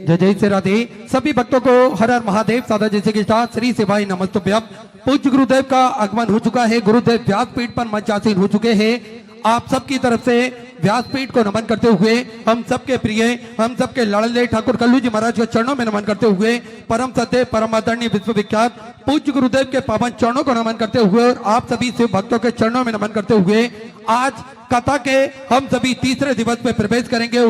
जय जय श्री राधे। सभी भक्तों को हर हर महादेव। सादा जैसे की श्री सेवाई नमस्तुभ्यम। पूज्य गुरुदेव का आगमन हो चुका है। गुरुदेव व्यासपीठ पर मंचासीन हो चुके हैं। आप सबकी तरफ से व्यासपीठ को नमन करते हुए हम सबके प्रिय, हम सबके लाडले ठाकुर कल्लू जी महाराज के चरणों में नमन करते हुए परम सत्य परम आदरणीय विश्वविख्यात पूज्य गुरुदेव के पावन चरणों को नमन करते हुए और आप सभी शिव भक्तों के चरणों में नमन करते हुए आज कथा के हम सभी तीसरे दिवस में प्रवेश करेंगे।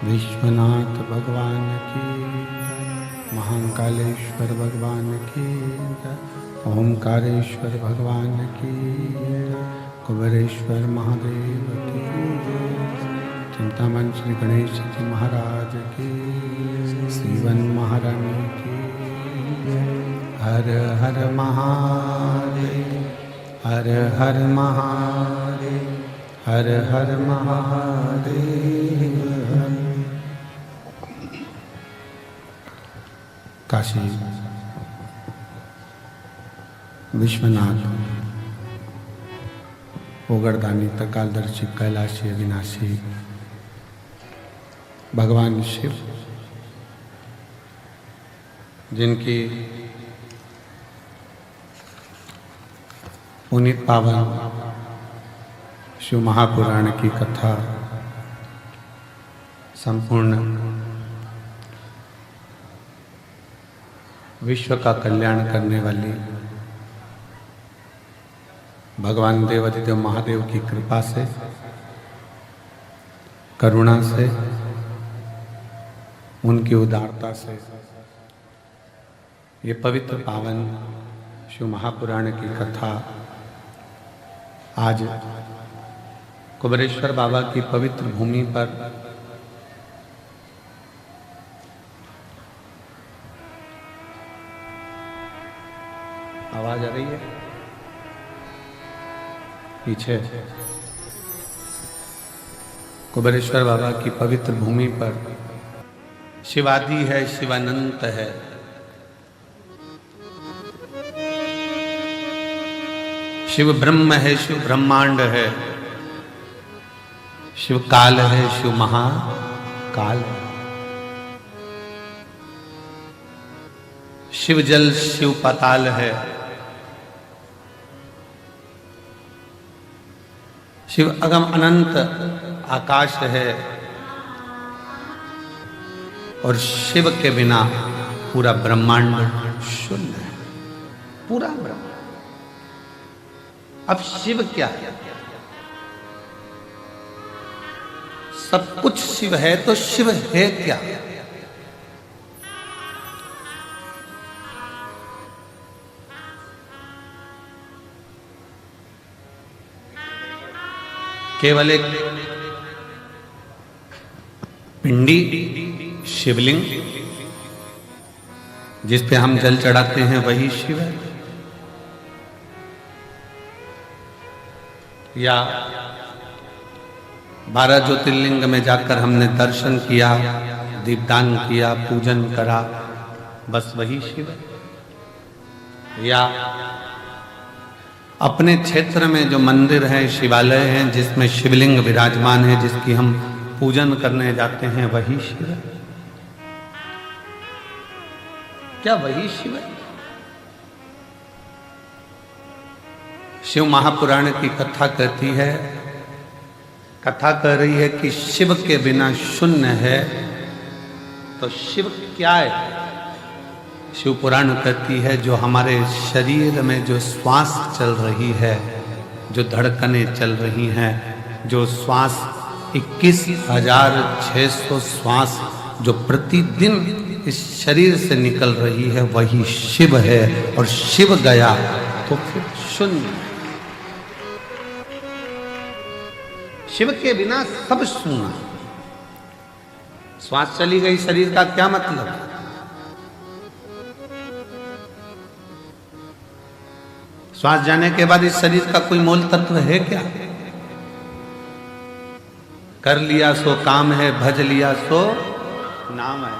विश्वनाथ भगवान की, महाकालेश्वर भगवान की, ओमकारेश्वर भगवान की, कुबेरेश्वर महादेव की, चिंतामन श्री गणेश जी महाराज की, श्रीवन महारानी की। हर हर महादेव, हर हर महादेव, हर हर महादेव। काशी विश्वनाथ ओगरदानी तकालदर्शी कैलाशी अविनाशी भगवान शिव, जिनकी पुनीत पावन शिव महापुराण की कथा संपूर्ण विश्व का कल्याण करने वाली भगवान देवाधिदेव महादेव की कृपा से, करुणा से, उनकी उदारता से ये पवित्र पावन शिव महापुराण की कथा आज कुबेरेश्वर बाबा की पवित्र भूमि पर आवाज आ रही है पीछे। कुबेरेश्वर बाबा की पवित्र भूमि पर शिवादि है, शिवानंत है, शिव ब्रह्म है, शिव ब्रह्मांड है, शिव काल है, शिव महाकाल है, शिव जल शिव पाताल है, शिव अगम अनंत आकाश है और शिव के बिना पूरा ब्रह्मांड शून्य है, पूरा ब्रह्मांड। अब शिव क्या है? सब कुछ शिव है तो शिव है क्या? केवल एक पिंडी शिवलिंग जिस पे हम जल चढ़ाते हैं वही शिव है, या 12 ज्योतिर्लिंग में जाकर हमने दर्शन किया, दीपदान किया, पूजन करा, बस वही शिव है, या अपने क्षेत्र में जो मंदिर है, शिवालय हैं जिसमें शिवलिंग विराजमान है, जिसकी हम पूजन करने जाते हैं, वही शिव है। क्या वही शिव है? शिव महापुराण की कथा कहती है, कथा कह रही है कि शिव के बिना शून्य है। तो शिव क्या है? शिव पुराण कहती है जो हमारे शरीर में जो श्वास चल रही है, जो धड़कनें चल रही हैं, जो श्वास 21,600 श्वास जो प्रतिदिन इस शरीर से निकल रही है, वही शिव है। और शिव गया तो फिर शून्य। शिव के बिना सब सुना। श्वास चली गई, शरीर का क्या मतलब? श्वास जाने के बाद इस शरीर का कोई मूल तत्व है क्या? कर लिया सो काम है, भज लिया सो नाम है।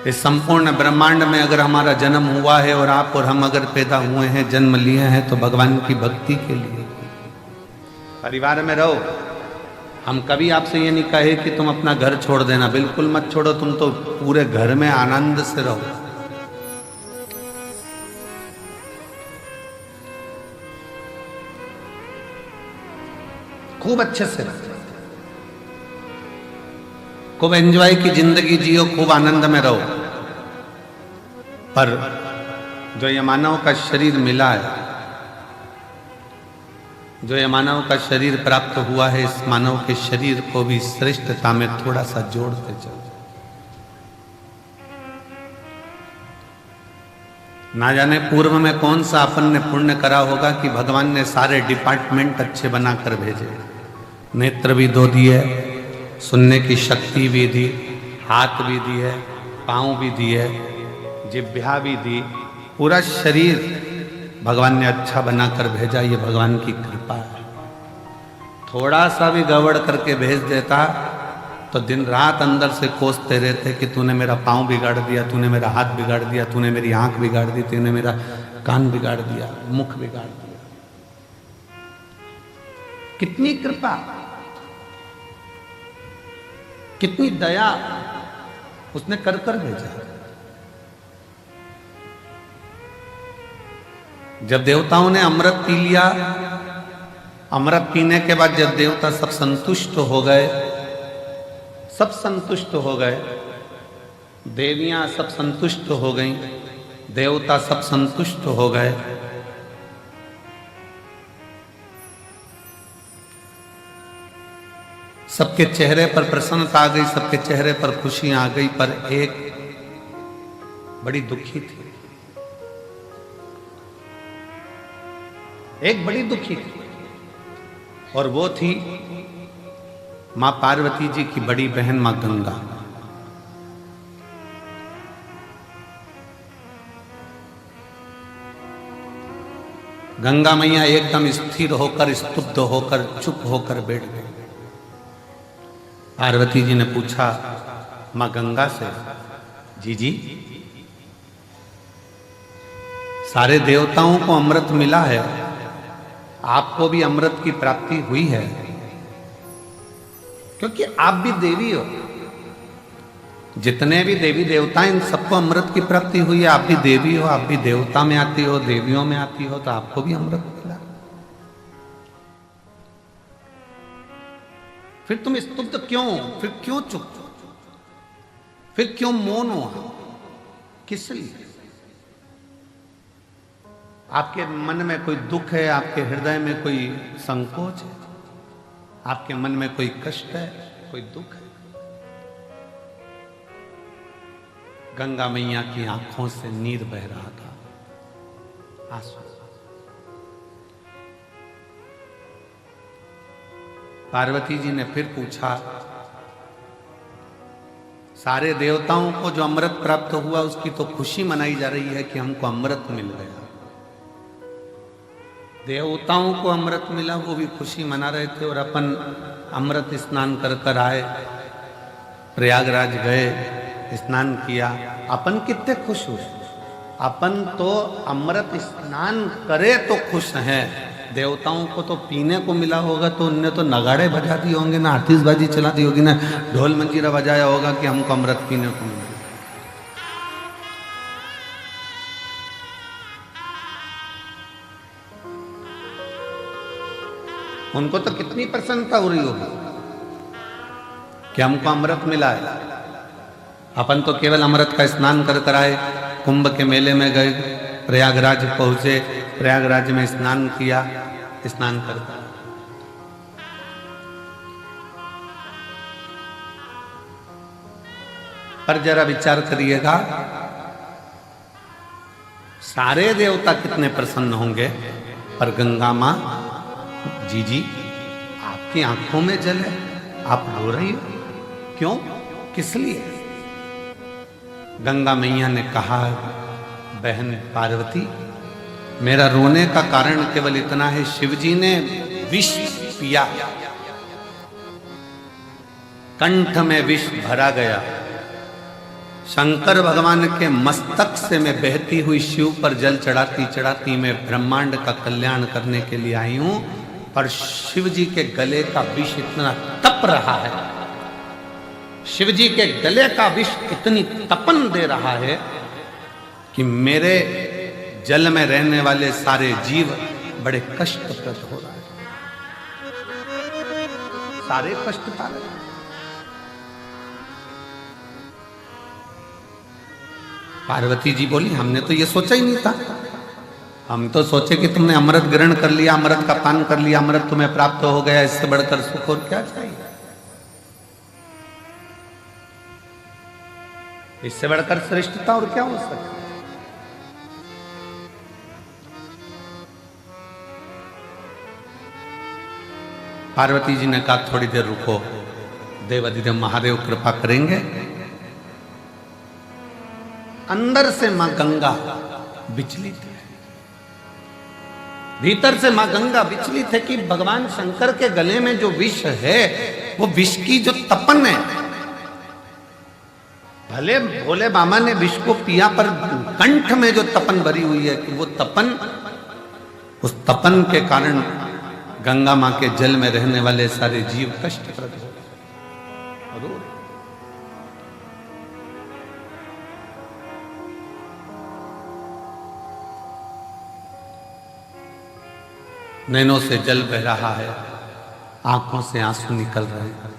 इस संपूर्ण ब्रह्मांड में अगर हमारा जन्म हुआ है और आप और हम अगर पैदा हुए हैं, जन्म लिए हैं, तो भगवान की भक्ति के लिए। परिवार में रहो। हम कभी आपसे ये नहीं कहे कि तुम अपना घर छोड़ देना, बिल्कुल मत छोड़ो। तुम तो पूरे घर में आनंद से रहो। खूब अच्छे से रहो, खूब एंजॉय की जिंदगी जियो, खूब आनंद में रहो। पर जो ये मानव का शरीर मिला है, जो ये मानव का शरीर प्राप्त हुआ है, इस मानव के शरीर को भी श्रेष्ठता में थोड़ा सा जोड़ते चलो। ना जाने पूर्व में कौन सा अपन ने पुण्य करा होगा कि भगवान ने सारे डिपार्टमेंट अच्छे बनाकर भेजे। नेत्र भी दो दिए, सुनने की शक्ति भी दी, हाथ भी दी है, पाँव भी दी है, जिह्वा भी दी, पूरा शरीर भगवान ने अच्छा बनाकर भेजा। ये भगवान की कृपा है। थोड़ा सा भी गड़बड़ करके भेज देता तो दिन रात अंदर से कोसते रहते कि तूने मेरा पाँव बिगाड़ दिया, तूने मेरा हाथ बिगाड़ दिया, तूने मेरी आंख बिगाड़ दी, तूने मेरा कान बिगाड़ दिया, मुख बिगाड़ दिया। कितनी कृपा, कितनी दया उसने कर कर भेजा। जब देवताओं ने अमृत पी लिया, अमृत पीने के बाद जब देवता सब संतुष्ट हो गए, सब संतुष्ट हो गए, देवियां सब संतुष्ट हो गईं, देवता सब संतुष्ट हो गए, सबके चेहरे पर प्रसन्नता आ गई, सबके चेहरे पर खुशियां आ गई। पर एक बड़ी दुखी थी, एक बड़ी दुखी थी, और वो थी मां पार्वती जी की बड़ी बहन मां गंगा। गंगा मैया एकदम स्थिर होकर, स्तुब्ध होकर, चुप होकर बैठ गई। पार्वती जी ने पूछा मां गंगा से, जी सारे देवताओं को अमृत मिला है, आपको भी अमृत की प्राप्ति हुई है, क्योंकि आप भी देवी हो। जितने भी देवी देवता हैं, इन सबको अमृत की प्राप्ति हुई है। आप भी देवी हो, आप भी देवता में आती हो, देवियों में आती हो, तो आपको भी अमृत मिला। फिर तुम स्तुब्ध क्यों? फिर क्यों चुप? फिर क्यों मौन हो? किस लिए? आपके मन में कोई दुख है, आपके हृदय में कोई संकोच है, आपके मन में कोई कष्ट है, कोई दुख है? गंगा मैया की आंखों से नीर बह रहा था, आंसू। पार्वती जी ने फिर पूछा, सारे देवताओं को जो अमृत प्राप्त हुआ उसकी तो खुशी मनाई जा रही है कि हमको अमृत मिल गया। देवताओं को अमृत मिला, वो भी खुशी मना रहे थे, और अपन अमृत स्नान कर कर आए, प्रयागराज गए, स्नान किया, अपन कितने खुश हुए। अपन तो अमृत स्नान करे तो खुश हैं। देवताओं को तो पीने को मिला होगा तो उनने तो नगाड़े बजा दिए होंगे, ना आतिशबाजी चला दी होगी, ना ढोल मंजीरा बजाया होगा कि हमको अमृत पीने को मिला। उनको तो कितनी प्रसन्नता हो रही होगी कि हमको अमृत मिला है। अपन तो केवल अमृत का स्नान कर कर आए, कुंभ के मेले में गए, प्रयागराज पहुंचे, प्रयागराज में स्नान किया, स्नान करता। पर जरा विचार करिएगा, सारे देवता कितने प्रसन्न होंगे, पर गंगा मां, जी आपकी आंखों में जल है, आप रो रही हो क्यों, किस लिए? गंगा मैया ने कहा, बहन पार्वती, मेरा रोने का कारण केवल इतना है, शिवजी ने विष पिया, कंठ में विष भरा गया। शंकर भगवान के मस्तक से मैं बहती हुई शिव पर जल चढ़ाती चढ़ाती मैं ब्रह्मांड का कल्याण करने के लिए आई हूं, पर शिव जी के गले का विष इतना तप रहा है, शिव जी के गले का विष इतनी तपन दे रहा है कि मेरे जल में रहने वाले सारे जीव बड़े कष्टप्रद हो रहे हैं, सारे कष्ट पा रहे हैं। पार्वती जी बोली, हमने तो ये सोचा ही नहीं था, हम तो सोचे कि तुमने अमृत ग्रहण कर लिया, अमृत का पान कर लिया, अमृत तुम्हें प्राप्त हो गया, इससे बढ़कर सुख और क्या चाहिए, इससे बढ़कर श्रेष्ठता और क्या हो सकती। पार्वती जी ने कहा, थोड़ी देर रुको, देवाधिदेव महादेव कृपा करेंगे। अंदर से मां गंगा विचलित है, भीतर से मां गंगा विचलित है कि भगवान शंकर के गले में जो विष है, वो विष की जो तपन है, भले भोले बाबा ने विष को पिया, पर कंठ में जो तपन भरी हुई है, कि वो तपन, उस तपन के कारण गंगा मां के जल में रहने वाले सारे जीव कष्टप्रद हो गए। नैनों से जल बह रहा है, आंखों से आंसू निकल रहे हैं,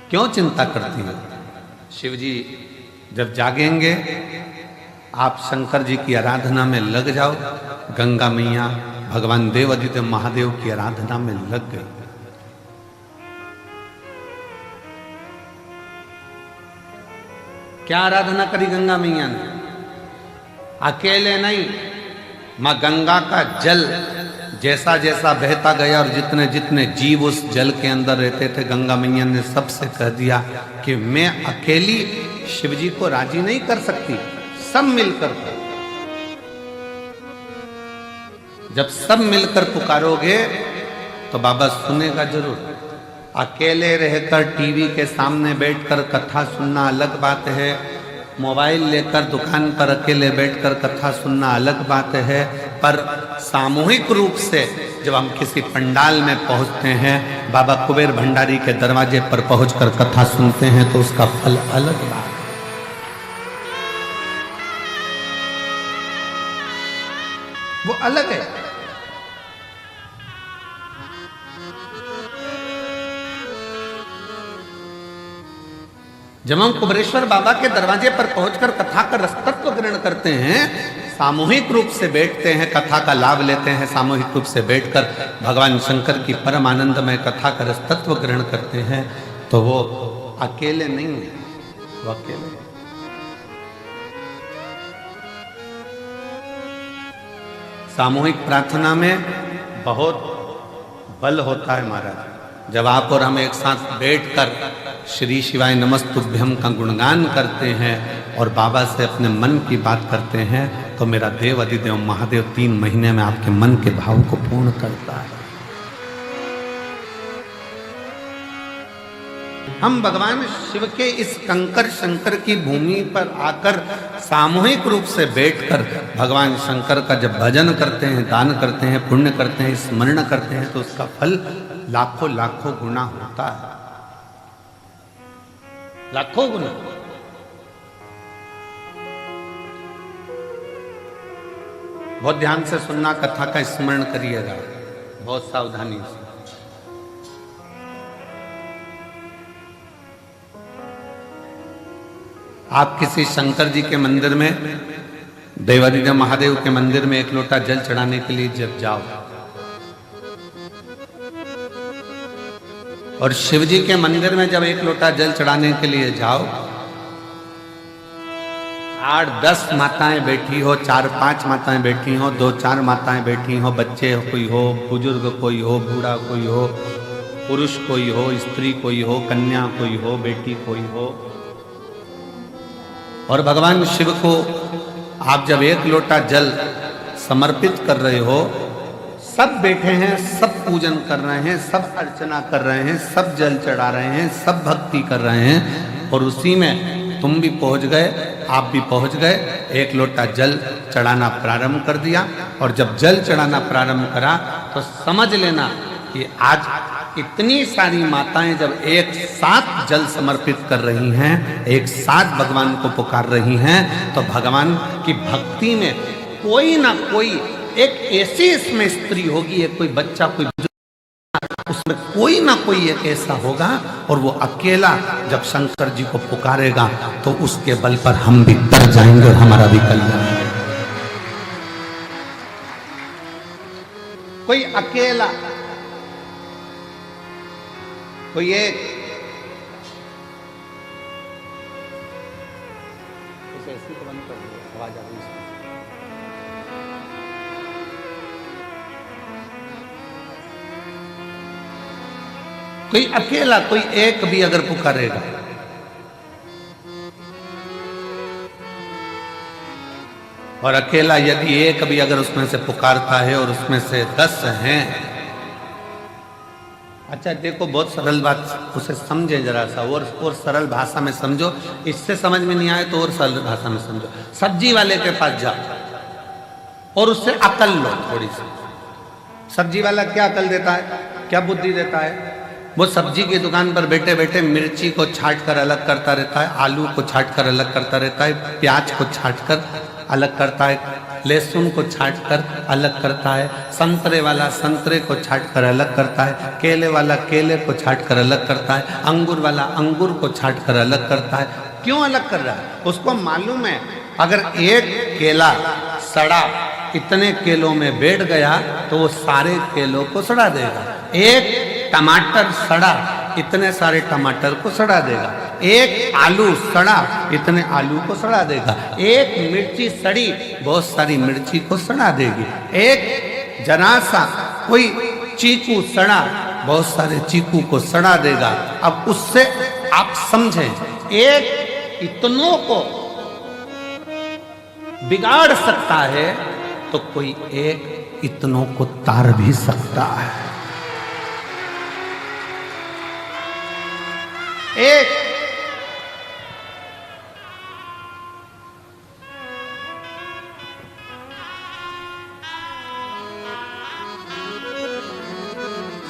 क्यों चिंता करती है? शिव जी जब जागेंगे, आप शंकर जी की आराधना में लग जाओ। गंगा मैया भगवान देवाधिदेव महादेव की आराधना में लग गई। क्या आराधना करी गंगा मैया ने? अकेले नहीं, मां गंगा का जल जैसा जैसा बहता गया और जितने जितने जीव उस जल के अंदर रहते थे, गंगा मैया ने सबसे कह दिया कि मैं अकेली शिवजी को राजी नहीं कर सकती, सब मिलकर। जब सब मिलकर पुकारोगे तो बाबा सुनेगा जरूर। अकेले रहकर टीवी के सामने बैठकर कथा सुनना अलग बात है, मोबाइल लेकर दुकान पर अकेले बैठकर कथा सुनना अलग बात है, पर सामूहिक रूप से जब हम किसी पंडाल में पहुंचते हैं, बाबा कुबेर भंडारी के दरवाजे पर पहुंचकर कथा सुनते हैं, तो उसका फल अलग बात है। वो अलग है। जब हम कुबरेश्वर बाबा के दरवाजे पर पहुंचकर कथा का रसतत्व ग्रहण करते हैं, सामूहिक रूप से बैठते हैं, कथा का लाभ लेते हैं, सामूहिक रूप से बैठकर भगवान शंकर की परम आनंदमय कथा का रसतत्व ग्रहण करते हैं, तो वो अकेले नहीं है, वो अकेले। सामूहिक प्रार्थना में बहुत बल होता है महाराज। जब आप और हम एक साथ बैठकर श्री शिवाय नमस्तुभ्यम का गुणगान करते हैं और बाबा से अपने मन की बात करते हैं, तो मेरा देव अधिदेव महादेव 3 महीने में आपके मन के भाव को पूर्ण करता है। हम भगवान शिव के इस कंकर शंकर की भूमि पर आकर सामूहिक रूप से बैठकर भगवान शंकर का जब भजन करते हैं, दान करते हैं, पुण्य करते हैं, स्मरण करते हैं, तो उसका फल लाखों लाखों गुना होता है, लाखों गुना। बहुत ध्यान से सुनना, कथा का स्मरण करिएगा बहुत सावधानी से। आप किसी शंकर जी के मंदिर में, देवादिदेव महादेव के मंदिर में एक लोटा जल चढ़ाने के लिए जब जाओ और शिव जी के मंदिर में जब एक लोटा जल चढ़ाने के लिए जाओ, 8-10 माताएं बैठी हो, 4-5 माताएं बैठी हो, 2-4 माताएं बैठी हो, बच्चे कोई हो, बुजुर्ग कोई हो, बूढ़ा कोई हो, पुरुष कोई हो, स्त्री कोई हो, कन्या कोई हो, बेटी कोई हो, और भगवान शिव को आप जब एक लोटा जल समर्पित कर रहे हो, सब बैठे हैं, सब पूजन कर रहे हैं, सब अर्चना कर रहे हैं, सब जल चढ़ा रहे हैं, सब भक्ति कर रहे हैं, और उसी में तुम भी पहुंच गए, आप भी पहुंच गए, एक लोटा जल चढ़ाना प्रारंभ कर दिया। और जब जल चढ़ाना प्रारंभ करा तो समझ लेना कि आज इतनी सारी माताएं जब एक साथ जल समर्पित कर रही हैं, एक साथ भगवान को पुकार रही हैं, तो भगवान की भक्ति में कोई ना कोई एक ऐसी इसमें स्त्री होगी, एक कोई बच्चा, कोई उसमें कोई ना कोई एक ऐसा होगा, और वो अकेला जब शंकर जी को पुकारेगा तो उसके बल पर हम भी तर जाएंगे और हमारा भी कल्याण है। कोई अकेला, कोई एक, ऐसी तो बंद कर दो, आवाज आ रही है। कोई अकेला, कोई एक भी अगर पुकारेगा, और अकेला यदि एक भी अगर उसमें से पुकारता है और उसमें से 10 हैं, अच्छा देखो बहुत सरल बात, उसे समझे जरा सा, और सरल भाषा में समझो, इससे समझ में नहीं आए तो और सरल भाषा में समझो। सब्जी वाले के पास जाओ और उससे अकल लो थोड़ी सी। सब्जी वाला क्या अकल देता है, क्या बुद्धि देता है? वो सब्जी की दुकान पर बैठे बैठे मिर्ची को छाट कर अलग करता रहता है, आलू को छाट कर अलग करता रहता है, प्याज को छाट कर अलग करता है, लहसुन को छाट कर अलग करता है, संतरे वाला संतरे को छाट कर अलग करता है, केले वाला केले को छाट कर अलग करता है, अंगूर वाला अंगूर को छाट कर अलग करता है। क्यों अलग कर रहा है? उसको मालूम है अगर एक केला सड़ा इतने केलों में बैठ गया तो वो सारे केलों को सड़ा देगा। एक टमाटर सड़ा इतने सारे टमाटर को सड़ा देगा। एक आलू सड़ा इतने आलू को सड़ा देगा। एक मिर्ची सड़ी बहुत सारी मिर्ची को सड़ा देगी। एक जरा सा कोई चीकू सड़ा बहुत सारे चीकू को सड़ा देगा। अब उससे आप समझें, एक इतनों को बिगाड़ सकता है तो कोई एक इतनों को तार भी सकता है। एक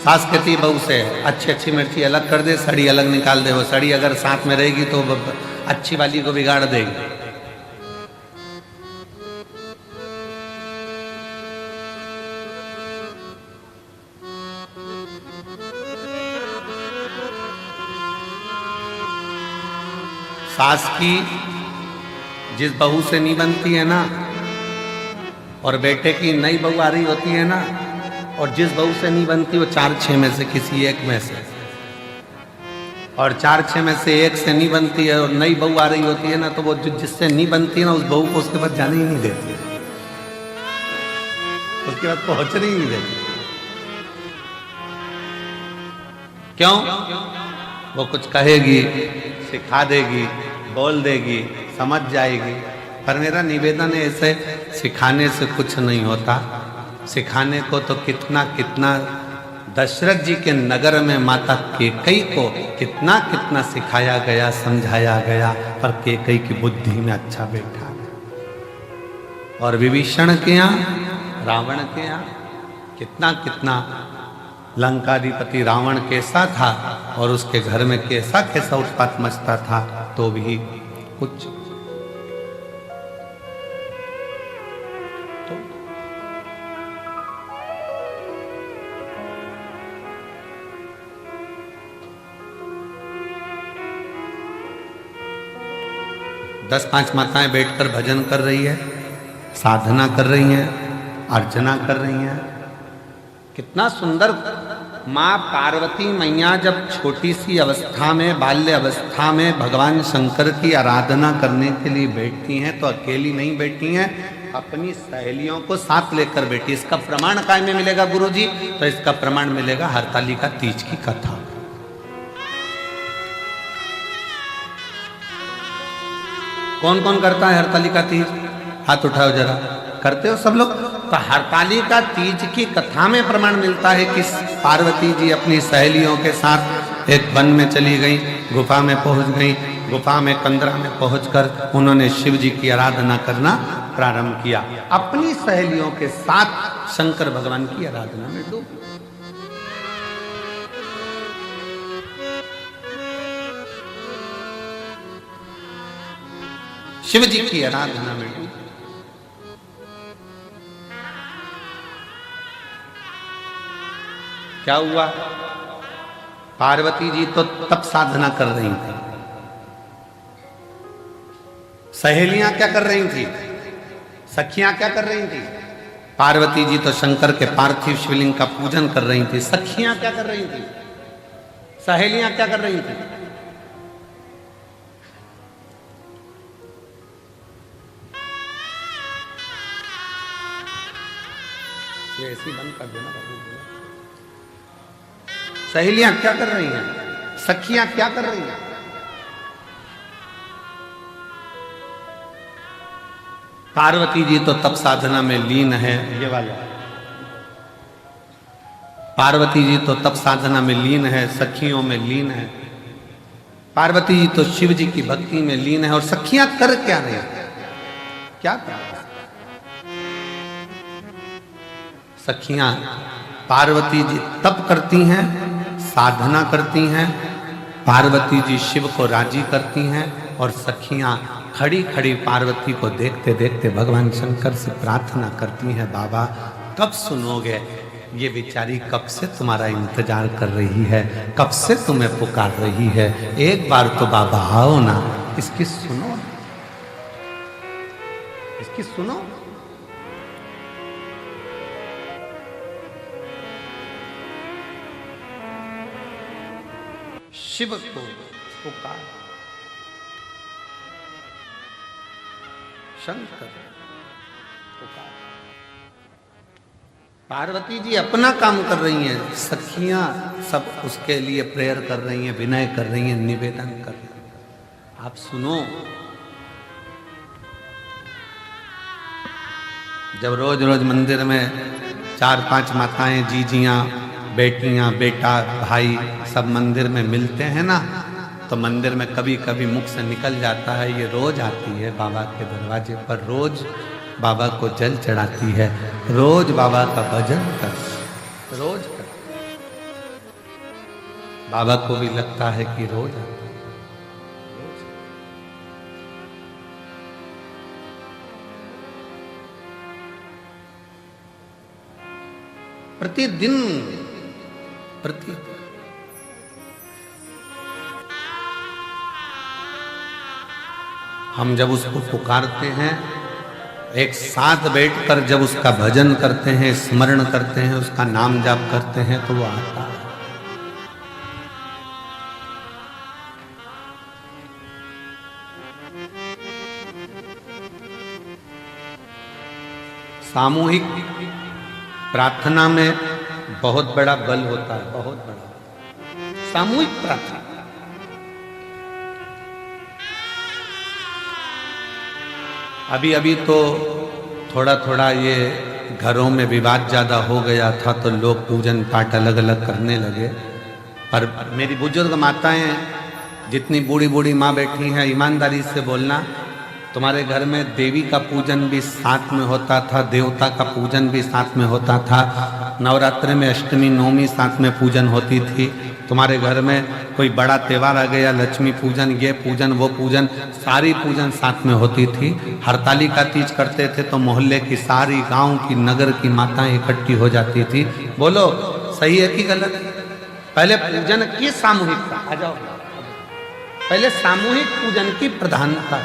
सास कहती बहू से अच्छी अच्छी मिर्ची अलग कर दे, सड़ी अलग निकाल दे। वो सड़ी अगर साथ में रहेगी तो अच्छी वाली को बिगाड़ देगी। सास की जिस बहू से नहीं बनती है ना, और बेटे की नई बहू आ रही होती है ना, और जिस बहू से नहीं बनती वो 4-6 में से किसी एक में से, और 4-6 में से एक से नहीं बनती है और नई बहू आ रही होती है ना, तो वो जिससे नहीं बनती है ना उस बहू को उसके बाद जाने ही नहीं देती, उसके बाद पहुंचने ही नहीं देती। क्यों? वो कुछ कहेगी, सिखा देगी, बोल देगी, समझ जाएगी। पर मेरा निवेदन है, ऐसे सिखाने से कुछ नहीं होता। सिखाने को तो कितना कितना दशरथ जी के नगर में माता कैकेयी को कितना कितना सिखाया गया, समझाया गया, पर कैकेयी की बुद्धि में अच्छा बैठा। और विभीषण के यहाँ, रावण के यहाँ कितना कितना लंकाधिपति रावण कैसा था और उसके घर में कैसा कैसा उत्पात मचता था, तो भी कुछ 10-5 माताएं बैठकर भजन कर रही है, साधना कर रही हैं, अर्चना कर रही हैं। कितना सुंदर। माँ पार्वती मैया जब छोटी सी अवस्था में, बाल्य अवस्था में भगवान शंकर की आराधना करने के लिए बैठती हैं तो अकेली नहीं बैठी हैं, अपनी सहेलियों को साथ लेकर बैठी। इसका प्रमाण काय में मिलेगा गुरुजी? तो इसका प्रमाण मिलेगा हरतालिका तीज की कथा। कौन कौन करता है हरतालिका तीज? हाथ उठाओ जरा। करते हो सब लोग? तो हरतालिका तीज की कथा में प्रमाण मिलता है कि पार्वती जी अपनी सहेलियों के साथ एक वन में चली गई, गुफा में पहुंच गई। गुफा में कंदरा में पहुंचकर उन्होंने शिव जी की आराधना करना प्रारंभ किया। अपनी सहेलियों के साथ शंकर भगवान की आराधना में डूब। शिव जी की आराधना में डूब। क्या हुआ? पार्वती जी तो तप साधना कर रही थी। सहेलियां क्या कर रही थी? सखियां क्या कर रही थी? पार्वती जी तो शंकर के पार्थिव शिवलिंग का पूजन कर रही थी। सखियां क्या कर रही थी? सहेलियां क्या कर रही थी? ऐसी बंद कर देना। सहेलियां क्या कर रही हैं? सखियां क्या कर रही हैं? पार्वती जी तो तप साधना में लीन है। ये वाला पार्वती जी तो तप साधना में लीन है, सखियों में लीन है। पार्वती जी तो शिव जी की भक्ति में लीन है। और सखियां कर क्या रही हैं? क्या कर? सखियां पार्वती जी तप करती हैं, साधना करती हैं, पार्वती जी शिव को राजी करती हैं। और सखियां खड़ी खड़ी पार्वती को देखते देखते भगवान शंकर से प्रार्थना करती हैं, बाबा कब सुनोगे? ये बेचारी कब से तुम्हारा इंतजार कर रही है, कब से तुम्हें पुकार रही है। एक बार तो बाबा आओ ना, इसकी सुनो, इसकी सुनो। शिव को पुकार, शंकर पुकार। पार्वती जी अपना काम कर रही हैं, सखियां सब उसके लिए प्रेयर कर रही हैं, विनय कर रही हैं, निवेदन कर रही हैं। आप सुनो, जब रोज रोज मंदिर में 4-5 माताएं, जीजियां, बेटियां, बेटा, भाई सब मंदिर में मिलते हैं ना, तो मंदिर में कभी कभी मुख से निकल जाता है, ये रोज आती है बाबा के दरवाजे पर, रोज बाबा को जल चढ़ाती है, रोज बाबा का भजन कर, रोज कर। बाबा को भी लगता है कि रोज आती है। प्रतिदिन हम जब उसको पुकारते हैं, एक साथ बैठकर जब उसका भजन करते हैं, स्मरण करते हैं, उसका नाम जाप करते हैं, तो वो आता है। सामूहिक प्रार्थना में बहुत बड़ा बल होता है, बहुत बड़ा। सामूहिक प्रार्थना, अभी अभी तो थोड़ा थोड़ा ये घरों में विवाद ज़्यादा हो गया था, तो लोग पूजन पाठ अलग अलग करने लगे। पर मेरी बुजुर्ग माताएं, जितनी बूढ़ी बूढ़ी माँ बैठी हैं, ईमानदारी से बोलना, तुम्हारे घर में देवी का पूजन भी साथ में होता था, देवता का पूजन भी साथ में होता था, नवरात्रि में अष्टमी नवमी साथ में पूजन होती थी। तुम्हारे घर में कोई बड़ा त्यौहार आ गया, लक्ष्मी पूजन, ये पूजन, वो पूजन, सारी पूजन साथ में होती थी। हरतालिका तीज करते थे तो मोहल्ले की सारी, गांव की, नगर की माताएं इकट्ठी हो जाती थी। बोलो सही है कि गलत? पहले पूजन की सामूहिकता, आ जाओ, पहले सामूहिक पूजन की प्रधानता।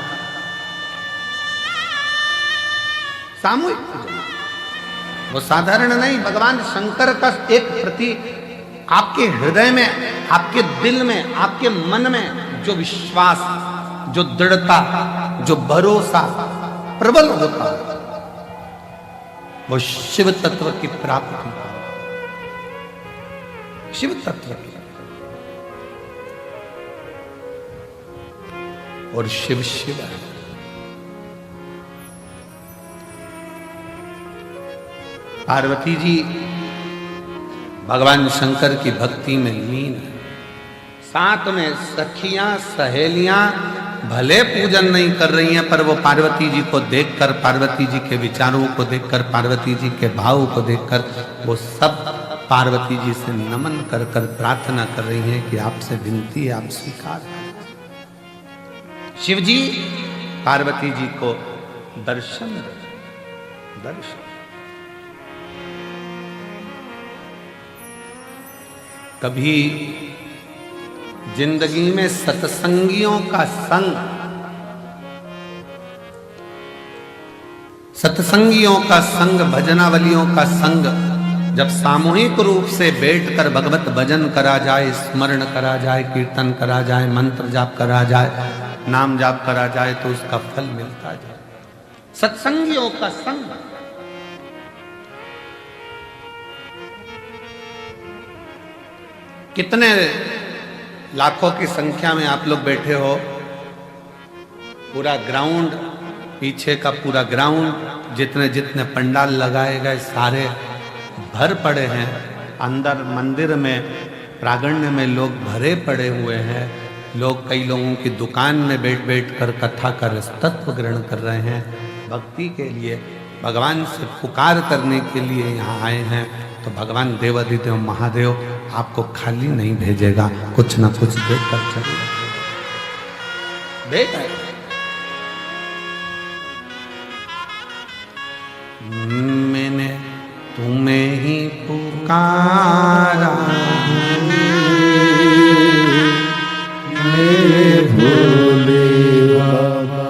सामूहिक पूजन, वो साधारण नहीं। भगवान शंकर का एक प्रति आपके हृदय में, आपके दिल में, आपके मन में जो विश्वास, जो दृढ़ता, जो भरोसा प्रबल होता है, वो शिव तत्व की प्राप्ति, शिव तत्व की। और शिव शिव है। पार्वती जी भगवान शंकर की भक्ति में लीन है। साथ में सखियां सहेलियां भले पूजन नहीं कर रही हैं, पर वो पार्वती जी को देखकर, पार्वती जी के विचारों को देखकर, पार्वती जी के भाव को देखकर वो सब पार्वती जी से नमन कर कर प्रार्थना कर रही हैं कि आपसे विनती है, आप स्वीकार करें। शिव जी पार्वती जी को दर्शन दर्शन। कभी जिंदगी में सत्संगियों का संग, सत्संगियों का संग, भजनावलियों का संग जब सामूहिक रूप से बैठकर भगवत भजन करा जाए, स्मरण करा जाए, कीर्तन करा जाए, मंत्र जाप करा जाए, नाम जाप करा जाए, तो उसका फल मिलता जाए। सत्संगियों का संग। कितने लाखों की संख्या में आप लोग बैठे हो, पूरा ग्राउंड, पीछे का पूरा ग्राउंड, जितने जितने पंडाल लगाए गए सारे भर पड़े हैं। अंदर मंदिर में, प्रांगण में लोग भरे पड़े हुए हैं। लोग, कई लोगों की दुकान में बैठ बैठ कर कथा का रसतत्व ग्रहण कर रहे हैं। भक्ति के लिए, भगवान से पुकार करने के लिए यहाँ आए हैं। तो भगवान देवाधिदेव महादेव आपको खाली नहीं भेजेगा, कुछ ना कुछ देकर चलेगा। देख मैंने तुम्हें ही पुकारा, भोले बाबा।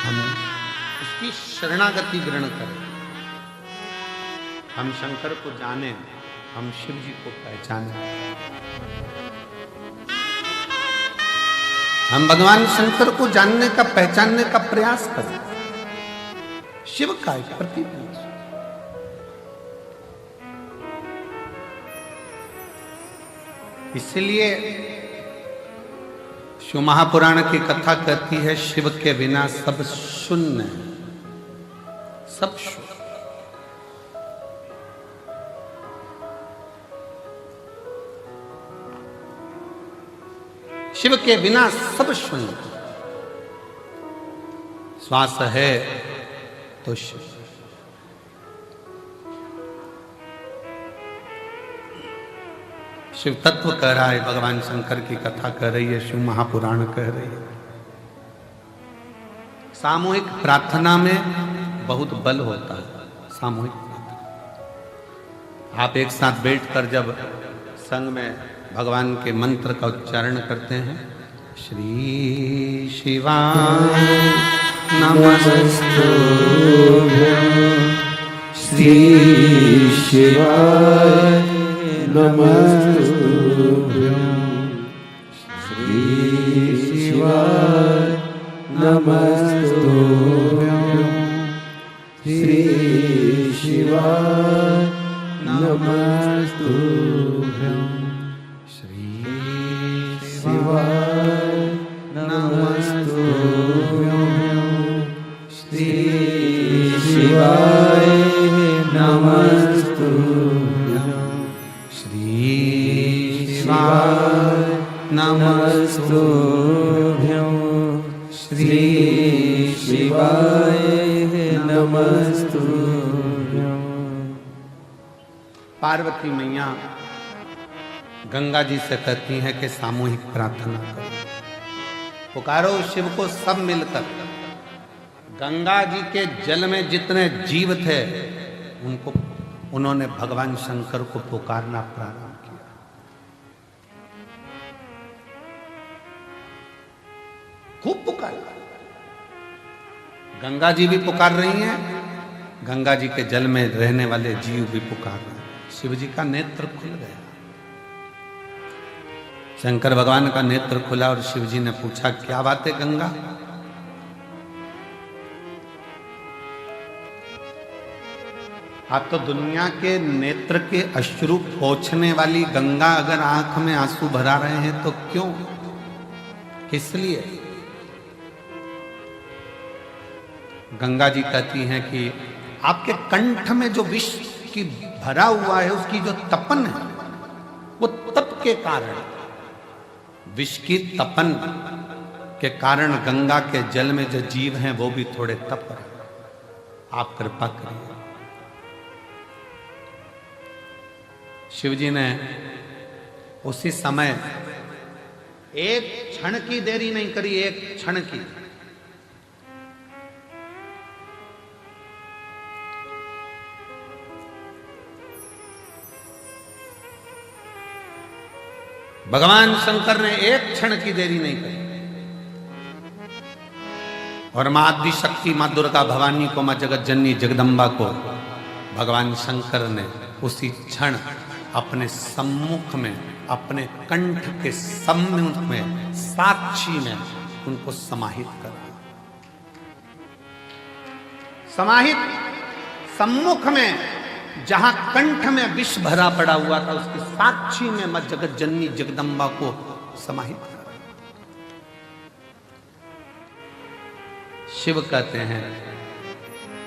हम उसकी शरणागति ग्रहण करें, हम शंकर को जाने, हम शिव जी को पहचाने। हम भगवान शंकर को जानने का, पहचानने का प्रयास करें। शिव का एक प्रतीक। इसलिए शिव महापुराण की कथा कहती है, शिव के बिना सब शून्य है, सब शून्य। शिव के बिना सब शून्य। श्वास है तो शिव। शिव तत्व कह रहा है, भगवान शंकर की कथा कह रही है, शिव महापुराण कह रही है। सामूहिक प्रार्थना में बहुत बल होता है। सामूहिक प्रार्थना, आप एक साथ बैठकर जब संग में भगवान के मंत्र का उच्चारण करते हैं, श्री शिवाय नमस्तुभ्यं, श्री शिवाय नमस्तुभ्यं, श्री शिवाय नमस्तुभ्यं, श्री शिवाय नमस्तुभ्यं, श्री शिवाय नमस्तुभ्यं, श्री शिवाय नमस्तुभ्यं, श्री शिवाय नमस्तुभ्यं, श्री शिवाय नमस्तुभ्यं। पार्वती मैया गंगा जी से कहती हैं कि सामूहिक प्रार्थना करो, पुकारो शिव को सब मिलकर। गंगा जी के जल में जितने जीव थे, उनको, उन्होंने भगवान शंकर को पुकारना प्रारंभ किया। खूब पुकारा। गंगा जी भी पुकार रही हैं, गंगा जी के जल में रहने वाले जीव भी पुकार रहे हैं। शिव जी का नेत्र खुल गया, शंकर भगवान का नेत्र खुला और शिव जी ने पूछा, क्या बात है गंगा? आप तो दुनिया के नेत्र के अश्रु पोंछने वाली गंगा अगर आंख में आंसू भरा रहे हैं तो क्यों, किस लिए? गंगा जी कहती हैं कि आपके कंठ में जो विष की भरा हुआ है, उसकी जो तपन है, वो तप के कारण, विष की तपन के कारण गंगा के जल में जो जीव हैं वो भी थोड़े तप रहे। आप कृपा करिए। शिव जी ने उसी समय एक क्षण की देरी नहीं करी, एक क्षण की। भगवान शंकर ने एक क्षण की देरी नहीं करी और मां आदि शक्ति, मां दुर्गा भवानी को, मां जगत जननी जगदम्बा को भगवान शंकर ने उसी क्षण अपने सम्मुख में, अपने कंठ के सम्मुख में, साक्षी में उनको समाहित करा। समाहित सम्मुख में, जहां कंठ में विष भरा पड़ा हुआ था, उसकी साक्षी में मां जगत जननी जगदम्बा को समाहित करा। शिव कहते हैं,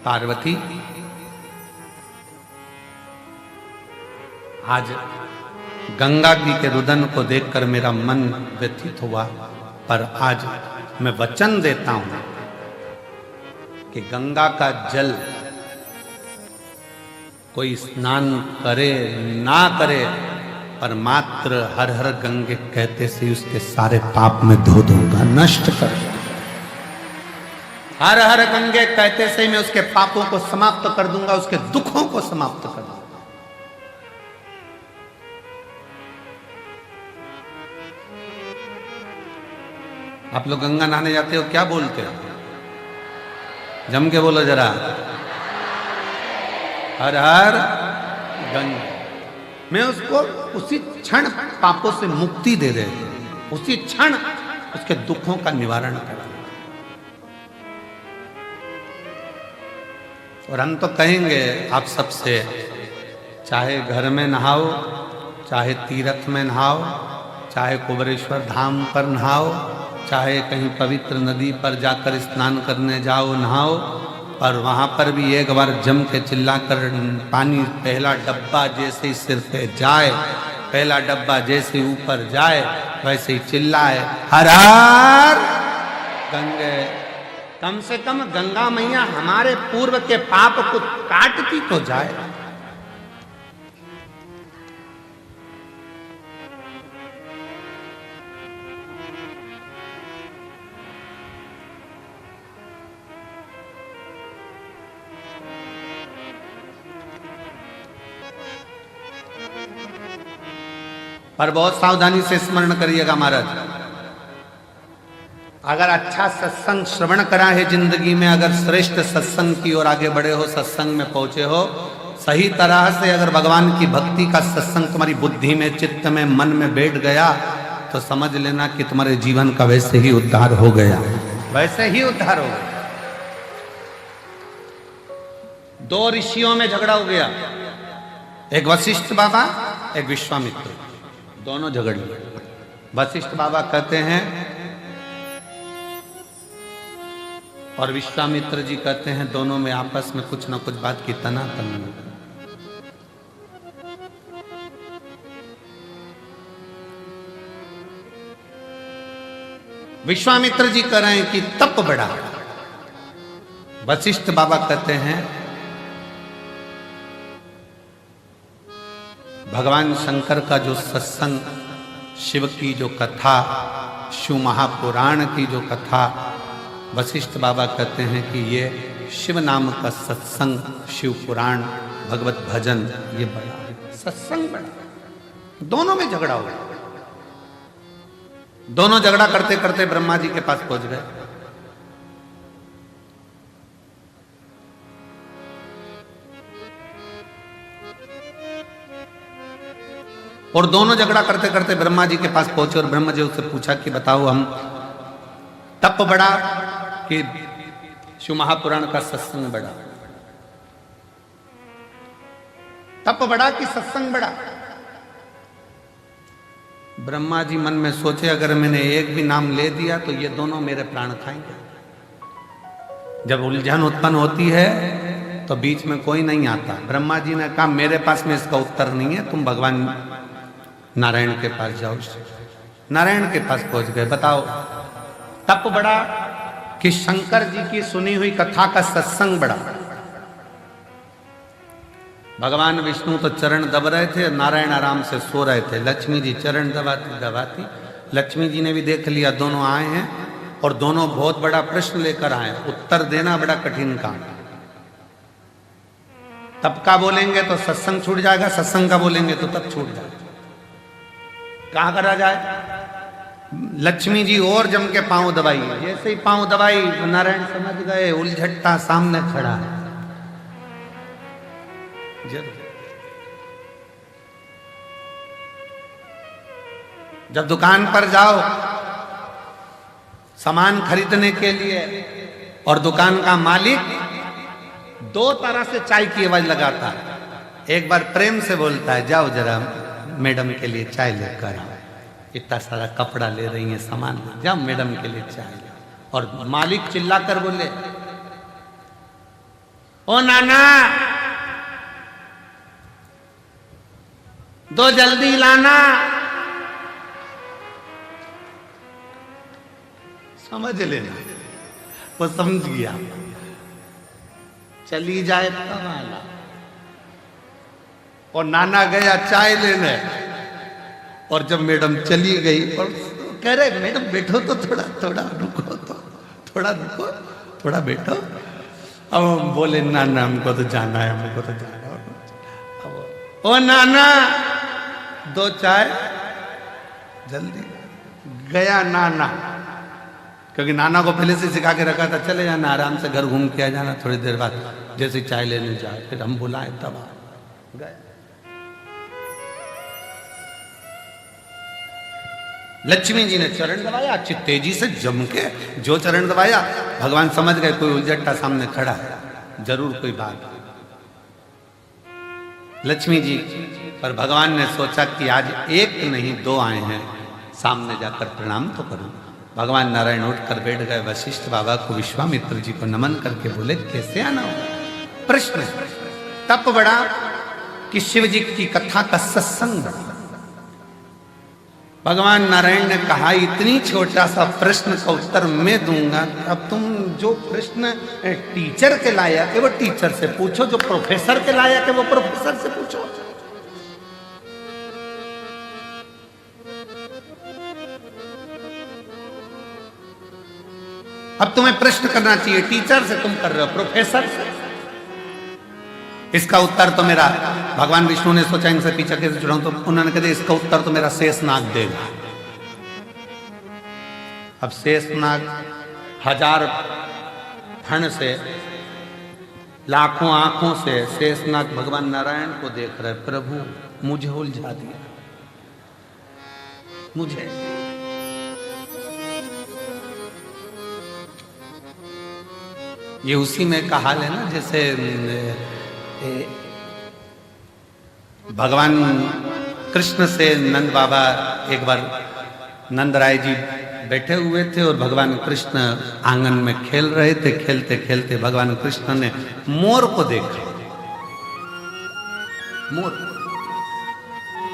पार्वती आज गंगा जी के रुदन को देखकर मेरा मन व्यथित हुआ, पर आज मैं वचन देता हूं कि गंगा का जल कोई स्नान करे ना करे, पर मात्र हर हर गंगे कहते से उसके सारे पाप में धो दूंगा, नष्ट कर। हर हर गंगे कहते से मैं उसके पापों को समाप्त कर दूंगा, उसके दुखों को समाप्त कर दूंगा। आप लोग गंगा नहाने जाते हो, क्या बोलते हो? जम के बोलो जरा, हर हर गंगा। मैं उसको उसी क्षण पापों से मुक्ति दे दे, उसी क्षण उसके दुखों का निवारण कर। और हम तो कहेंगे आप सबसे, चाहे घर में नहाओ, चाहे तीर्थ में नहाओ, चाहे कुबेरेश्वर धाम पर नहाओ, चाहे कहीं पवित्र नदी पर जाकर स्नान करने जाओ, नहाओ, और वहां पर भी एक बार जम के चिल्लाकर पानी पहला डब्बा जैसे ही सिर पे जाए, पहला डब्बा जैसे ऊपर जाए, वैसे ही चिल्लाए, हर हर गंगे। कम से कम गंगा मैया हमारे पूर्व के पाप को काटती तो जाए। पर बहुत सावधानी से स्मरण करिएगा महाराज, अगर अच्छा सत्संग श्रवण करा है जिंदगी में, अगर श्रेष्ठ सत्संग की ओर आगे बढ़े हो, सत्संग में पहुंचे हो, सही तरह से अगर भगवान की भक्ति का सत्संग तुम्हारी बुद्धि में, चित्त में, मन में बैठ गया, तो समझ लेना कि तुम्हारे जीवन का वैसे ही उद्धार हो गया, वैसे ही उद्धार हो गया। दो ऋषियों में झगड़ा हो गया, एक वशिष्ठ बाबा, एक विश्वामित्र, दोनों झगड़ लिए। वशिष्ठ बाबा कहते हैं और विश्वामित्र जी कहते हैं, दोनों में आपस में कुछ ना कुछ बात की तनातनी हो। विश्वामित्र जी कह रहे हैं कि तप बढ़ा, वशिष्ठ बाबा कहते हैं भगवान शंकर का जो सत्संग, शिव की जो कथा, शिव महापुराण की जो कथा, वशिष्ठ बाबा कहते हैं कि ये शिव नाम का सत्संग, शिव पुराण, भगवत भजन, ये बड़ा है, सत्संग बड़ा। दोनों में झगड़ा हो गया, दोनों झगड़ा करते करते ब्रह्मा जी के पास पहुंच गए। और दोनों झगड़ा करते करते ब्रह्मा जी के पास पहुंचे और ब्रह्मा जी उससे पूछा कि बताओ हम तप बड़ा कि शिव महापुराण का सत्संग बड़ा, तप बड़ा कि सत्संग बड़ा? ब्रह्मा जी मन में सोचे अगर मैंने एक भी नाम ले दिया तो ये दोनों मेरे प्राण खाएंगे। जब उलझन उत्पन्न होती है तो बीच में कोई नहीं आता। ब्रह्मा जी ने कहा मेरे पास में इसका उत्तर नहीं है, तुम भगवान नारायण के पास जाओ। नारायण के पास पहुंच गए। बताओ तप बड़ा कि शंकर जी की सुनी हुई कथा का सत्संग बड़ा? भगवान विष्णु तो चरण दब रहे थे, नारायण आराम से सो रहे थे। लक्ष्मी जी चरण दबाती दबाती, लक्ष्मी जी ने भी देख लिया दोनों आए हैं और दोनों बहुत बड़ा प्रश्न लेकर आए, उत्तर देना बड़ा कठिन काम। तप का बोलेंगे तो सत्संग छूट जाएगा, सत्संग का बोलेंगे तो तप छूट जाएगा। कहां करा जाए? लक्ष्मी जी और जम के पांव दबाई, जैसे ही पांव दबाई नारायण समझ गए उलझट्टा सामने खड़ा है। जब दुकान पर जाओ सामान खरीदने के लिए और दुकान का मालिक दो तरह से चाय की आवाज लगाता है। एक बार प्रेम से बोलता है जाओ जरा मैडम के लिए चाय लेकर आओ, इतना सारा कपड़ा ले रही है सामान, जाओ मैडम के लिए चाय। और मालिक चिल्लाकर बोले ओ नाना दो जल्दी लाना। समझ लेना, वो समझ गया। चली जाए वाला और नाना गया चाय लेने, और जब मैडम चली गई और कह रहे मैडम बैठो तो थोड़ा थोड़ा रुको, तो थोड़ा रुको, थोड़ा बैठो। अब हम बोले नाना हमको तो जाना है, हमको तो जाना है। ओ नाना दो चाय जल्दी। गया नाना, क्योंकि नाना को पहले से सिखा के रखा था चले जाना आराम से घर घूम के आ जाना, थोड़ी देर बाद जैसे चाय लेने जाए। फिर हम बुलाए तब गए। लक्ष्मी जी ने चरण दबाया, अच्छी तेजी से जम के जो चरण दबाया, भगवान समझ गए कोई उलझट्टा सामने खड़ा है, जरूर कोई बात। लक्ष्मी जी पर भगवान ने सोचा कि आज एक नहीं दो आए हैं, सामने जाकर प्रणाम तो करूं। भगवान नारायण उठकर बैठ गए। वशिष्ठ बाबा को विश्वामित्र जी को नमन करके बोले कैसे आना होगा? प्रश्न तप बड़ा कि शिव जी की कथा का सत्संग बड़ा? भगवान नारायण ने कहा इतनी छोटा सा प्रश्न का उत्तर मैं दूंगा, अब तुम जो प्रश्न टीचर के लायक है वो टीचर से पूछो, जो प्रोफेसर के लायक है वो प्रोफेसर से पूछो। अब तुम्हें प्रश्न करना चाहिए टीचर से, तुम कर रहे हो प्रोफेसर से। इसका उत्तर तो मेरा, भगवान विष्णु ने सोचा इनसे पीछे कैसे छुड़ाऊं, तो उन्होंने कहा इसका उत्तर तो मेरा शेषनाग देगा। अब शेषनाग हजार फण से लाखों आंखों से शेषनाग भगवान नारायण को देख रहे, प्रभु मुझे उलझा दिया, मुझे। ये उसी में का हाल है ना, जैसे भगवान कृष्ण से नंद बाबा, एक बार नंद राय जी बैठे हुए थे और भगवान कृष्ण आंगन में खेल रहे थे। खेलते खेलते भगवान कृष्ण ने मोर को देखा। मोर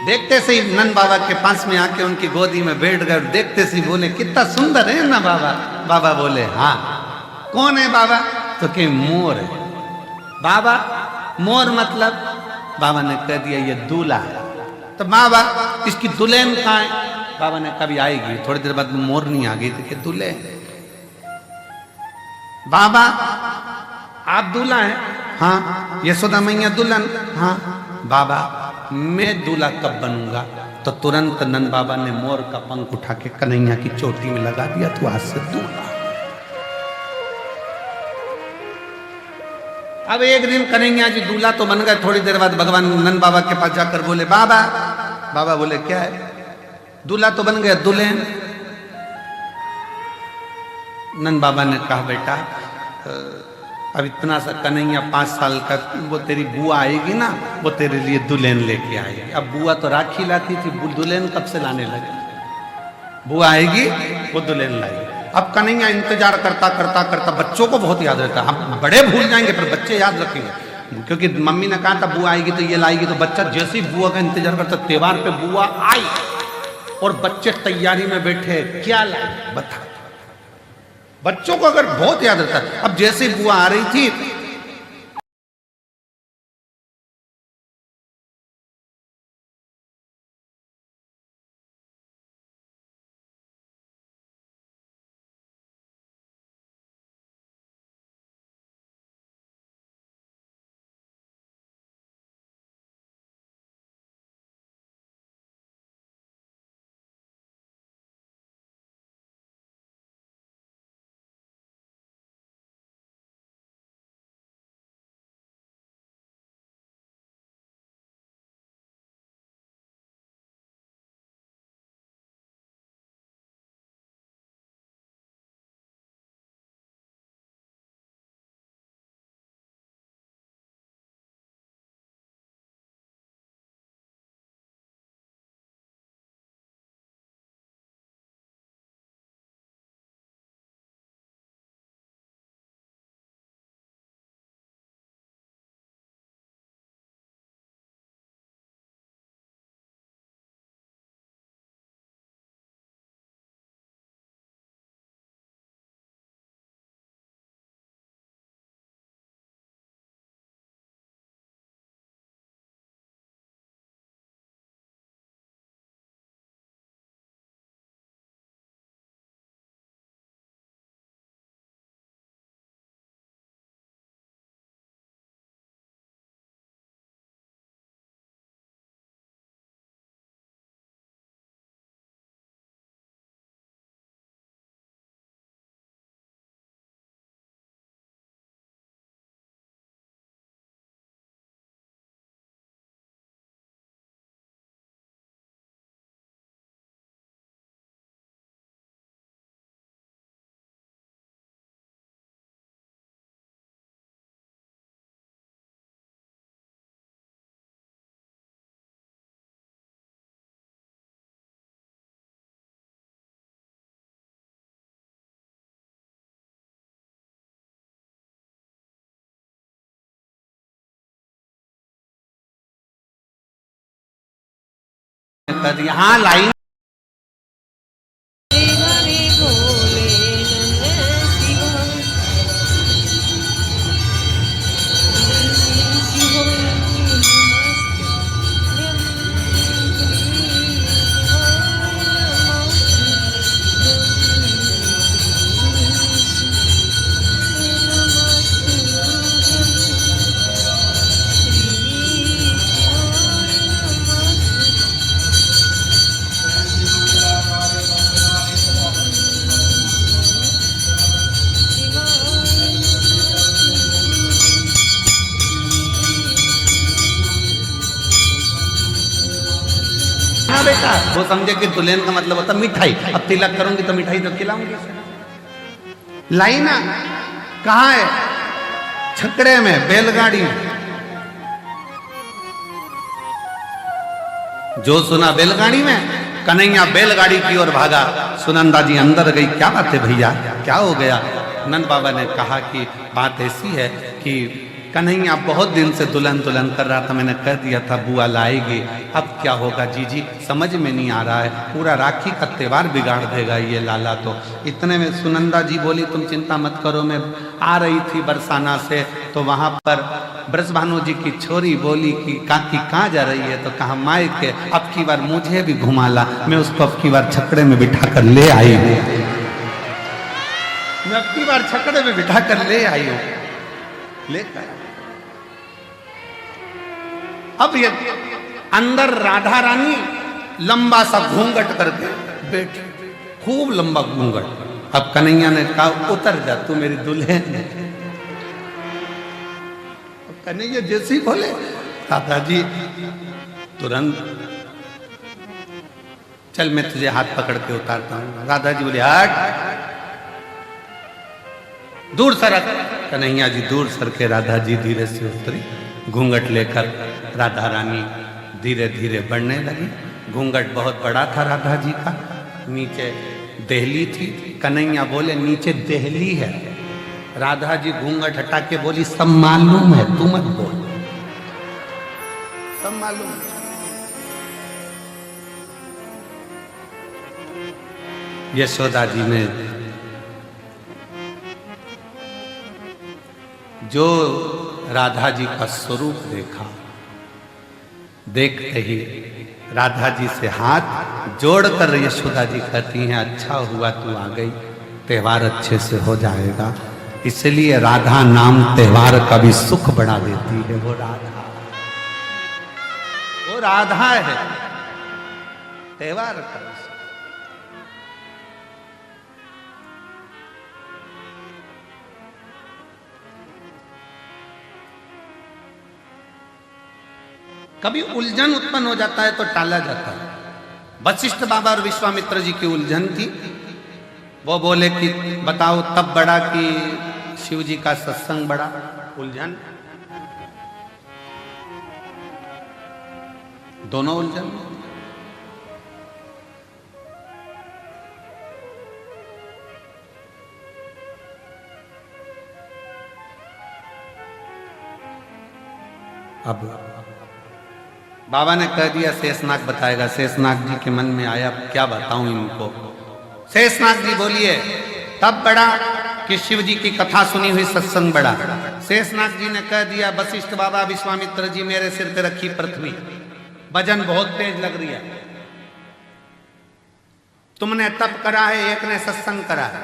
देखते से ही नंद बाबा के पास में आके उनकी गोदी में बैठ गए। देखते से बोले कितना सुंदर है ना बाबा। बाबा बोले हाँ। कौन है बाबा? तो कहीं मोर है। बाबा मोर मतलब? बाबा ने कह दिया ये दूल्हा है। तो बाबा इसकी दुल्हन कहाँ है? बाबा ने कभी आएगी। थोड़ी देर बाद मोर नहीं आ गई तो दूल्हे। बाबा आप दूल्हा हैं? हाँ। यशोदा मैया दुल्हन? हाँ। बाबा मैं दूल्हा कब बनूंगा? तो तुरंत नंद बाबा ने मोर का पंख उठा के कन्हैया की चोटी में लगा दिया। तो आज से दूल्हा। अब एक दिन कन्हैया जी दूल्हा तो बन गए। थोड़ी देर बाद भगवान नंद बाबा के पास जाकर बोले बाबा बाबा बोले क्या है? दूल्हा तो बन गया, दुल्हन। नंद बाबा ने कहा बेटा अब इतना सा कन्हैया 5 साल का, वो तेरी बुआ आएगी ना, वो तेरे लिए दुल्हन लेके आएगी। अब बुआ तो राखी लाती थी, दुल्हन कब से लाने लगी? बुआ आएगी वो दुल्हन लाएगी। अब कन्हैया इंतजार करता करता करता, बच्चों को बहुत याद रहता है, हम बड़े भूल जाएंगे पर बच्चे याद रखेंगे, क्योंकि मम्मी ने कहा था बुआ आएगी तो ये लाएगी, तो बच्चा जैसे ही बुआ का इंतजार करता, त्योहार पे बुआ आई और बच्चे तैयारी में बैठे, क्या लाए बता। बच्चों को अगर बहुत याद रहता है। अब जैसे बुआ आ रही थी, हाँ लाइन बेटा, वो समझे कि दुल्हन का मतलब होता मिठाई। अब तिलक करूंगी तो मिठाई तो खिलाऊंगी। लाइना कहाँ है? छकड़े में, बैलगाड़ी में। जो सुना बैलगाड़ी में, कन्हैया बैलगाड़ी की ओर भागा। सुनंदा जी अंदर गई, क्या बात है भैया, क्या हो गया? नंद बाबा ने कहा कि बात ऐसी है कि कन्हैया बहुत दिन से दुल्हन दुल्हन कर रहा था, मैंने कह दिया था बुआ लाएगी, अब क्या होगा जीजी समझ में नहीं आ रहा है, पूरा राखी का त्योहार बिगाड़ देगा ये लाला। तो इतने में सुनंदा जी बोली तुम चिंता मत करो, मैं आ रही थी बरसाना से, तो वहाँ पर ब्रजभानु जी की छोरी बोली कि काकी कहाँ जा रही है? तो कहा मायके, अब की बार मुझे भी घुमा ला, मैं उसको अब की बार छकड़े में बिठा कर ले आई हूँ, मैं अब की बार छकड़े में बिठा कर ले आई हूँ, लेकर। अब ये अंदर राधा रानी लंबा सा घूंघट करके बैठी, खूब लंबा घूंघट। अब कन्हैया ने कहा उतर जा, तू मेरी दुल्हन है। कन्हैया जैसे ही बोले दादाजी तुरंत चल मैं तुझे हाथ पकड़ के उतारता हूं। राधा जी बोले हट, दूर सरक। कन्हैया जी दूर सर के राधा जी धीरे से उतरी, घूंघट लेकर राधा रानी धीरे धीरे बढ़ने लगी। घूंघट बहुत बड़ा था राधा जी का, नीचे देहली थी। कन्हैया बोले नीचे देहली है। राधा जी घूंघट हटा के बोली सब मालूम है, तू मत बोल, सब मालूम है। यशोदा जी ने जो राधा जी का स्वरूप देखा, देखते ही राधा जी से हाथ जोड़कर यशोदा जी कहती हैं अच्छा हुआ तू आ गई, त्योहार अच्छे से हो जाएगा। इसलिए राधा नाम त्योहार का भी सुख बढ़ा देती है। वो राधा है त्योहार का। कभी उलझन उत्पन्न हो जाता है तो टाला जाता है। वशिष्ठ बाबा और विश्वामित्र जी की उलझन थी। वो बोले कि बताओ तब बड़ा कि शिव जी का सत्संग बड़ा। उलझन, दोनों उलझन। अब बाबा ने कह दिया शेषनाग बताएगा। शेषनाग जी के मन में आया क्या बताऊं इनको। शेषनाग जी बोलिए तब बड़ा कि शिव जी की कथा सुनी हुई सत्संग बड़ा। शेषनाग जी ने कह दिया वशिष्ठ बाबा विश्वामित्र जी मेरे सिर पे रखी पृथ्वी, वजन बहुत तेज लग रही है। तुमने तप करा है, एक ने सत्संग करा है,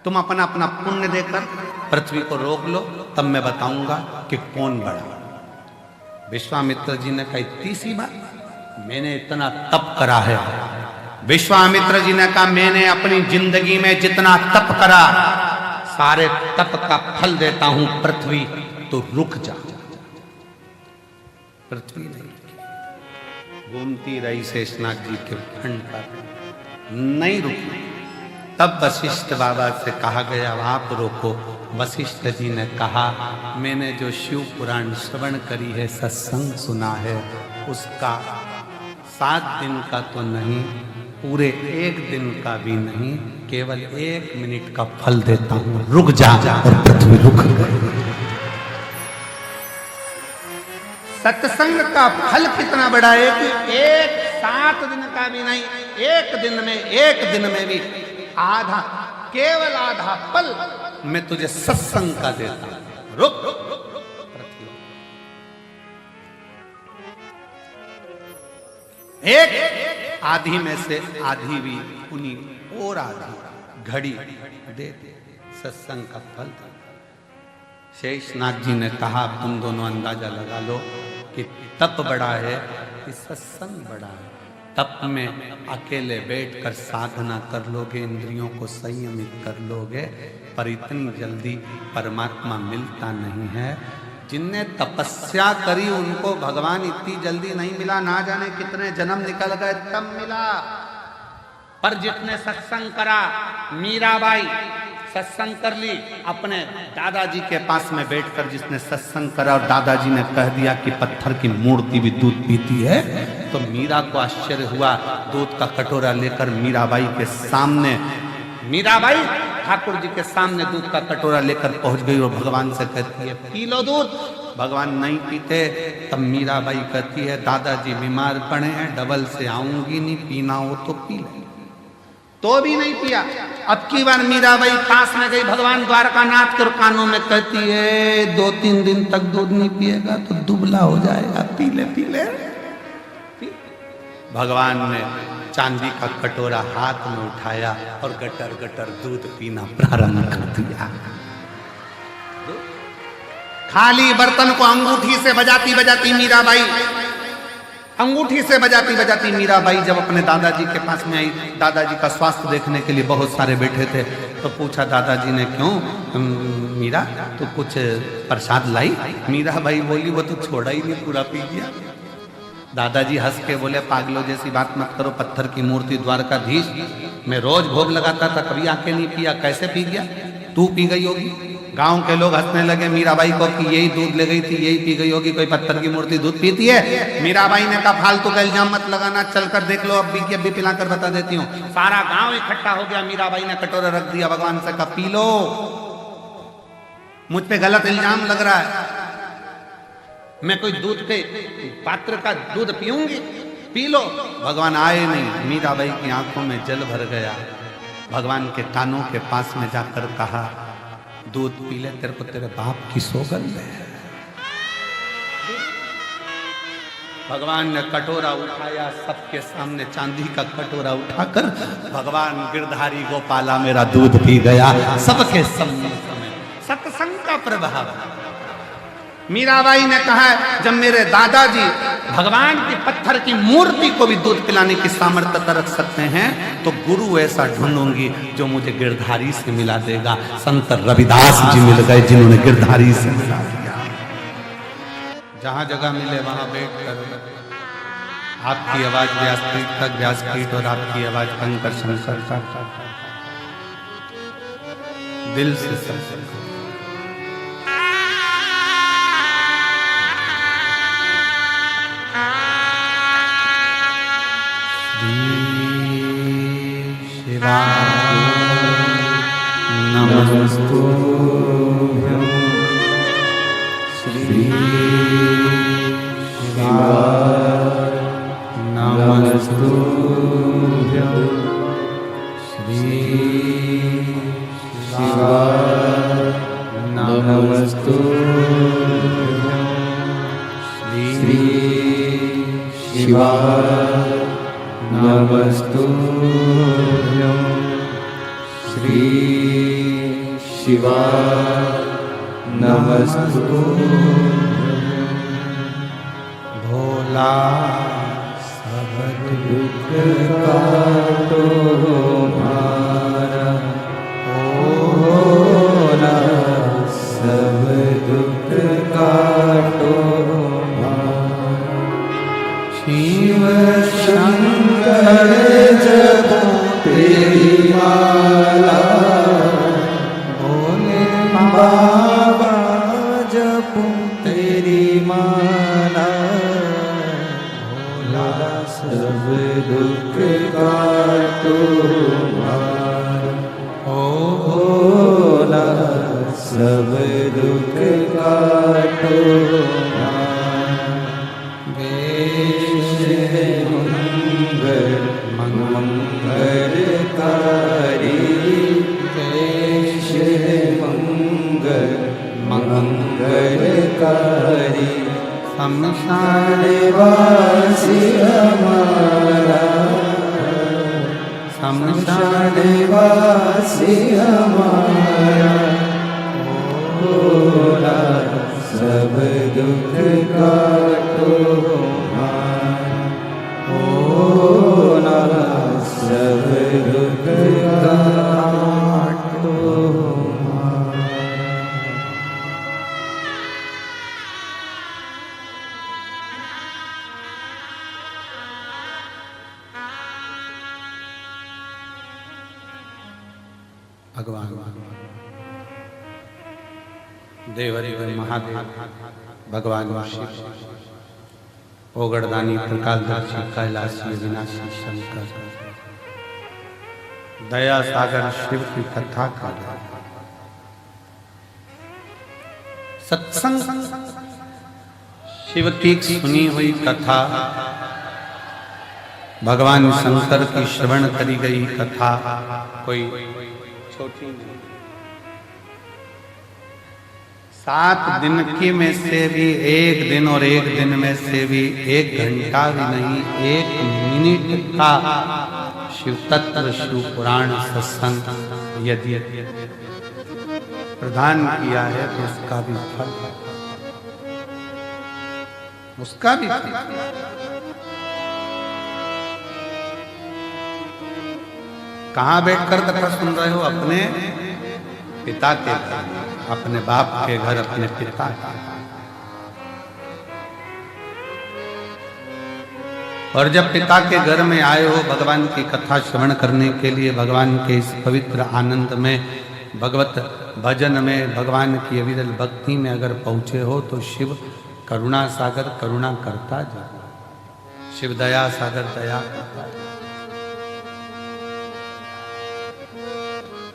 तुम अपना अपना पुण्य देकर पृथ्वी को रोक लो, तब मैं बताऊंगा कि कौन बड़ा। विश्वामित्र जी ने कहा इतनी सी बात, मैंने इतना तप करा है। विश्वामित्र जी ने कहा मैंने अपनी जिंदगी में जितना तप करा सारे तप का फल देता हूं पृथ्वी, तो रुक जा। पृथ्वी नहीं घूमती रही शेषनाग जी के खंड पर, नहीं रुकी। तब वशिष्ठ बाबा से कहा गया आप रोको। वशिष्ठ जी ने कहा मैंने जो शिव पुराण श्रवण करी है, सत्संग सुना है, उसका 7 दिन का तो नहीं, पूरे 1 दिन का भी नहीं, केवल 1 मिनट का फल देता हूं, रुक जा। और पृथ्वी रुक गई। सत्संग का फल कितना बड़ा है कि 7 दिन का भी नहीं, 1 दिन में भी आधा, केवल आधा पल मैं तुझे सत्संग का देता हूं, रुक। एक आधी में से आधी भी उन्हीं और आधी घड़ी दे दे, सत्संग का फल। शेषनाग जी ने कहा तुम दोनों अंदाजा लगा लो कि तप बड़ा है कि सत्संग बड़ा है। तप में अकेले बैठकर साधना कर लोगे, इंद्रियों को संयमित कर लोगे, पर इतनी जल्दी परमात्मा मिलता नहीं है। जिनने तपस्या करी उनको भगवान इतनी जल्दी नहीं मिला, ना जाने कितने जन्म निकल गए तब मिला। पर जितने सत्संग करा, मीराबाई सत्संग कर ली अपने दादाजी के पास में बैठकर, जिसने सत्संग करा और दादाजी ने कह दिया कि पत्थर की मूर्ति भी दूध पीती है, तो मीरा को आश्चर्य हुआ। दूध का कटोरा लेकर मीराबाई के सामने, मीराबाई ठाकुर जी के सामने दूध का कटोरा लेकर पहुंच गई और भगवान से कहती है पी लो दूध। भगवान नहीं पीते। तब मीराबाई कहती है दादाजी बीमार पड़े हैं, डबल से आऊंगी नहीं, पीना हो तो पी ले। तो भी नहीं पिया। अब की बार मीराबाई पास में गई भगवान द्वारकानाथ के कानों में कहती है 2-3 दिन तक दूध नहीं पिएगा तो दुबला हो जाएगा, पी ले पी ले। भगवान ने चांदी का कटोरा हाथ में उठाया और गटर गटर दूध पीना प्रारंभ कर दिया। खाली बर्तन को अंगूठी से बजाती बजाती मीराबाई, अंगूठी से बजाती बजाती मीराबाई जब अपने दादाजी के पास में आई, दादाजी का स्वास्थ्य देखने के लिए बहुत सारे बैठे थे, तो पूछा दादाजी ने क्यों मीरा तो कुछ प्रसाद लाई? मीराबाई बोली वो तो छोड़ा ही नहीं, पूरा पी गया। दादाजी हंस के बोले, पागलों जैसी बात मत करो, पत्थर की मूर्ति द्वारकाधीश, मैं रोज भोग लगाता था, कभी आके नहीं पिया, कैसे पी गया? तू पी गई होगी। गांव के लोग हंसने लगे मीराबाई को कि यही दूध ले गई थी, यही पी गई होगी, कोई पत्थर की मूर्ति दूध पीती है? मीराबाई ने कहा फालतू का इल्जाम मत लगाना, चलकर देख लो, अभी पिलाकर बता देती हूँ। सारा गांव इकट्ठा हो गया, मीराबाई ने कटोरा रख दिया, भगवान से कहा पी लो, मुझ पे गलत इल्जाम लग रहा है, मैं कोई दूध के पात्र का दूध पीऊंगी, पी लो। भगवान आए नहीं, मीराबाई की आंखों में जल भर गया। भगवान के कानों के पास में जाकर कहा, दूध पी ले, तेरे को तेरे बाप की सौगंध है। भगवान ने कटोरा उठाया, सबके सामने चांदी का कटोरा उठाकर भगवान गिरधारी गोपाला मेरा दूध पी गया, सबके सम्मुख में। सत्संग का प्रभाव। मीराबाई ने कहा, जब मेरे दादाजी भगवान की पत्थर की मूर्ति को भी दूध पिलाने की सामर्थ्यता रख सकते हैं, तो गुरु ऐसा ढूंढूंगी जो मुझे गिरधारी से मिला देगा। संत रविदास जी मिल गए जिन्होंने गिरधारी से मिला दिया। जहां जगह मिले वहां बैठ कर आपकी आवाज व्यासपीठ तक, व्यासपीठ और आपकी आवाज कंकर शंकर तक, दिल से सब नमस्तुभ्यं श्री शिवाय, नमस्तुभ्यं श्री शिवाय, नमस्तुभ्यं श्री शिवाय, नमस्तुभ्यं श्री शिवाय, नमस्तुभ्यं। भोला सब दुख काटो हमारा, भोला सब दुख काटो हमारा। शिव शंकर जपो तेरी माला, भोले बाबा जपो तेरी माला, भोला सब दुख काटो हमारा, ओ भोला सब दुख काटो हमारा। देश मंगलकारी, देश मंगलकारी, शमशान वासी हमारा, शमशान वासी हमारा, भोला सब दुख काटो हमारा, भोला सब दुख काटो हमारा। भगवान देवरिवर महादेव, भगवान शिव, ओगड़दानी प्रकाशदर्शी कैलाशी विनाशी शंकर, दया सागर शिव की कथा का सत्संग, शिव की सुनी हुई कथा, भगवान शंकर की श्रवण करी गई कथा कोई छोटी नहीं। 7 दिन की में से भी 1 दिन और 1 दिन में से भी 1 घंटा भी नहीं, 1 मिनट का शिव तत्व शिव पुराण सत्संग यदि प्रदान किया है तो उसका भी फल है, उसका भी फल। कहां बैठकर कथा सुन रहे हो? अपने पिता के घर, अपने बाप के घर, अपने पिता के। और जब पिता के घर में आए हो भगवान की कथा श्रवण करने के लिए, भगवान के इस पवित्र आनंद में, भगवत भजन में, भगवान की अविरल भक्ति में अगर पहुंचे हो तो शिव करुणा सागर करुणा करता जा, शिव दया सागर दया करता जा।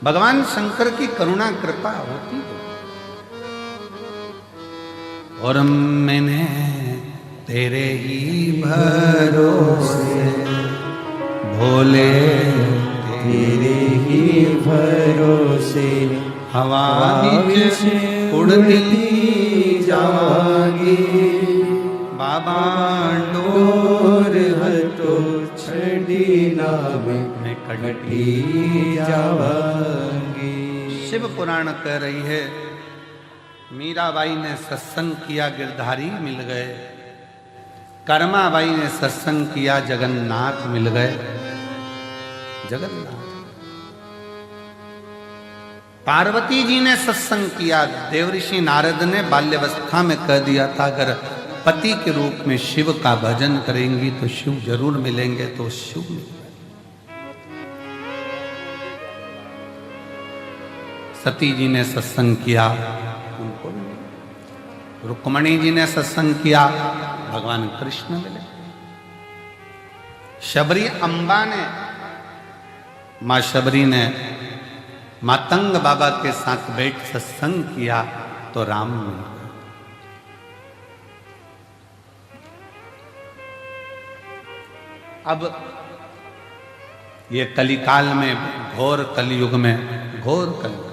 भगवान शंकर की करुणा कृपा होती है। और मैंने तेरे ही भरोसे भोले, तेरे ही भरोसे हवा नीचे उड़ती जावांगी, बाबा डोर हतो छड़ी नामे में कटी जावांगी। शिव पुराण कह रही है, मीराबाई ने सत्संग किया गिरधारी मिल गए, कर्माबाई ने सत्संग किया जगन्नाथ मिल गए। जगन्नाथ। पार्वती जी ने सत्संग किया, देवऋषि नारद ने बाल्यावस्था में कह दिया था अगर पति के रूप में शिव का भजन करेंगी तो शिव जरूर मिलेंगे, तो शिव मिल गए। सती जी ने सत्संग किया, उनको मिले। रुक्मणी जी ने सत्संग किया, भगवान कृष्ण मिले। शबरी अम्बा ने, मां शबरी ने मातंग बाबा के साथ बैठ सत्संग किया तो राम मिल गए। अब ये कलिकाल में, घोर कलयुग में, घोर कलयुग,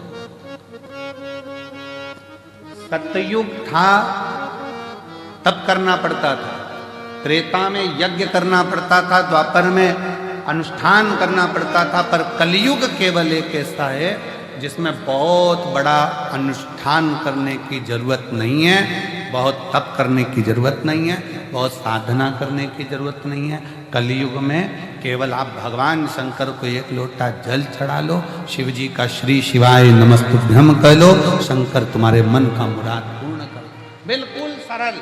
सतयुग था तब करना पड़ता था, त्रेता में यज्ञ करना पड़ता था, द्वापर में अनुष्ठान करना पड़ता था, पर कलयुग केवल एक ऐसा है जिसमें बहुत बड़ा अनुष्ठान करने की जरूरत नहीं है, बहुत तप करने की जरूरत नहीं है, बहुत साधना करने की जरूरत नहीं है। कलयुग में केवल आप भगवान शंकर को एक लोटा जल चढ़ा लो, शिव जी का श्री शिवाय नमस्तुभ्यम कह लो, शंकर तुम्हारे मन का मुराद पूर्ण कर, बिल्कुल सरल,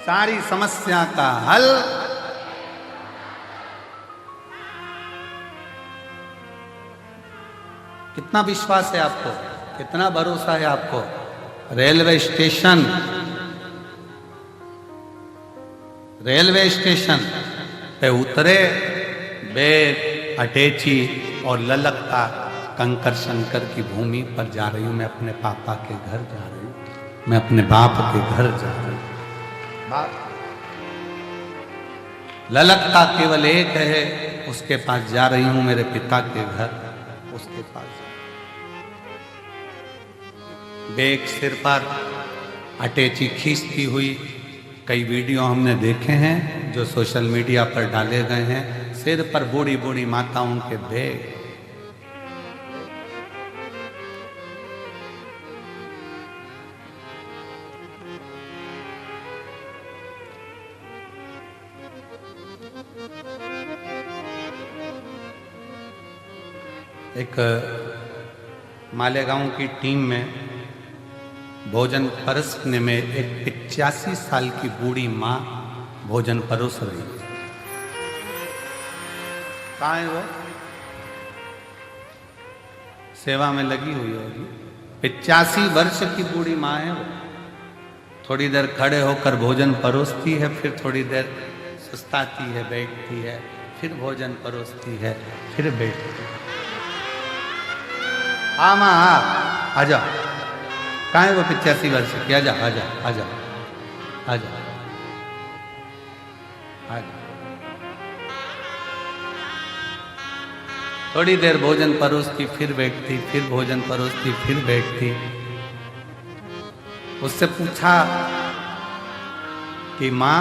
सारी समस्या का हल। कितना विश्वास है आपको, कितना भरोसा है आपको? रेलवे स्टेशन पे उतरे, बैग अटैची और ललकता कंकर शंकर की भूमि पर जा रही हूं, मैं अपने पापा के घर जा रही हूं, मैं अपने बाप के घर जा रही हूं। बाप ललकता केवल एक है, उसके पास जा रही हूं, मेरे पिता के घर, उसके पास। बैग सिर पर, अटैची खींचती हुई, कई वीडियो हमने देखे हैं जो सोशल मीडिया पर डाले गए हैं, सिर पर बूढ़ी बूढ़ी माताओं के बैग। एक मालेगांव की टीम में भोजन परोसने में एक 85 साल की बूढ़ी माँ भोजन परोस रही है। कहाँ है वो? सेवा में लगी हुई होगी। 85 वर्ष की बूढ़ी माँ है वो। थोड़ी देर खड़े होकर भोजन परोसती है, फिर थोड़ी देर सुस्ताती है, बैठती है, फिर भोजन परोसती है, फिर बैठती है। हाँ माँ हाँ, आ जाओ। कहाँ है वो 85 वर्ष की? आजा आजा आजा आजा आजा। थोड़ी देर भोजन परोसती, फिर बैठती, फिर भोजन परोसती, फिर बैठती। उससे पूछा कि माँ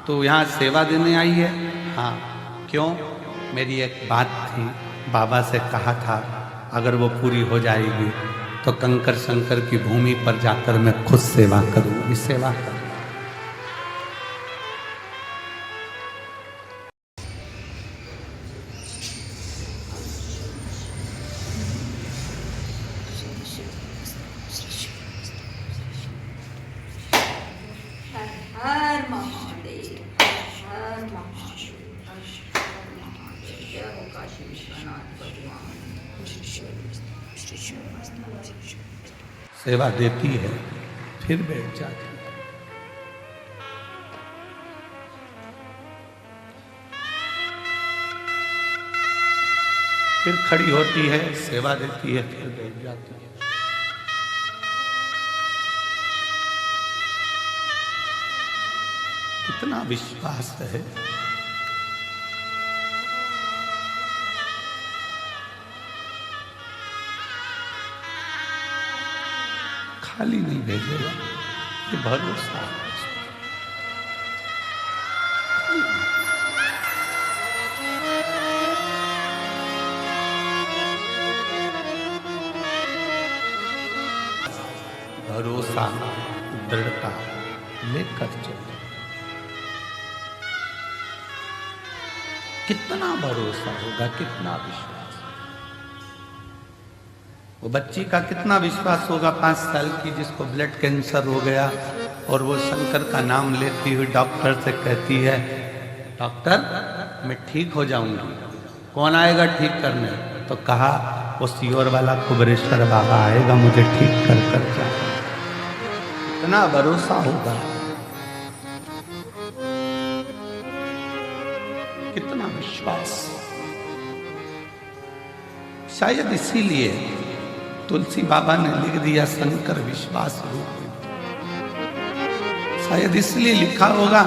तू यहाँ सेवा देने आई है? हाँ। क्यों? मेरी एक बात थी, बाबा से कहा था अगर वो पूरी हो जाएगी तो कंकर शंकर की भूमि पर जाकर मैं खुद सेवा करूंगी, सेवा करूंगी। हर हर महादेव। सेवा देती है, फिर बैठ जाती है। फिर खड़ी होती है, सेवा देती है, फिर बैठ जाती है। कितना विश्वास है। खाली नहीं भेजेगा, ये भरोसा है। भरोसा, दृढ़ता लेकर चले। कितना भरोसा होगा, कितना विश्वास। वो बच्ची का कितना विश्वास होगा 5 साल की, जिसको ब्लड कैंसर हो गया और वो शंकर का नाम लेती हुई डॉक्टर से कहती है, डॉक्टर मैं ठीक हो जाऊंगी, कौन आएगा ठीक करने? तो कहा वो सियोर वाला कुबरेश्वर बाबा आएगा मुझे ठीक कर कर जाए। कितना भरोसा होगा, कितना विश्वास। शायद इसीलिए तुलसी बाबा ने लिख दिया शंकर विश्वास रूप। शायद इसलिए लिखा होगा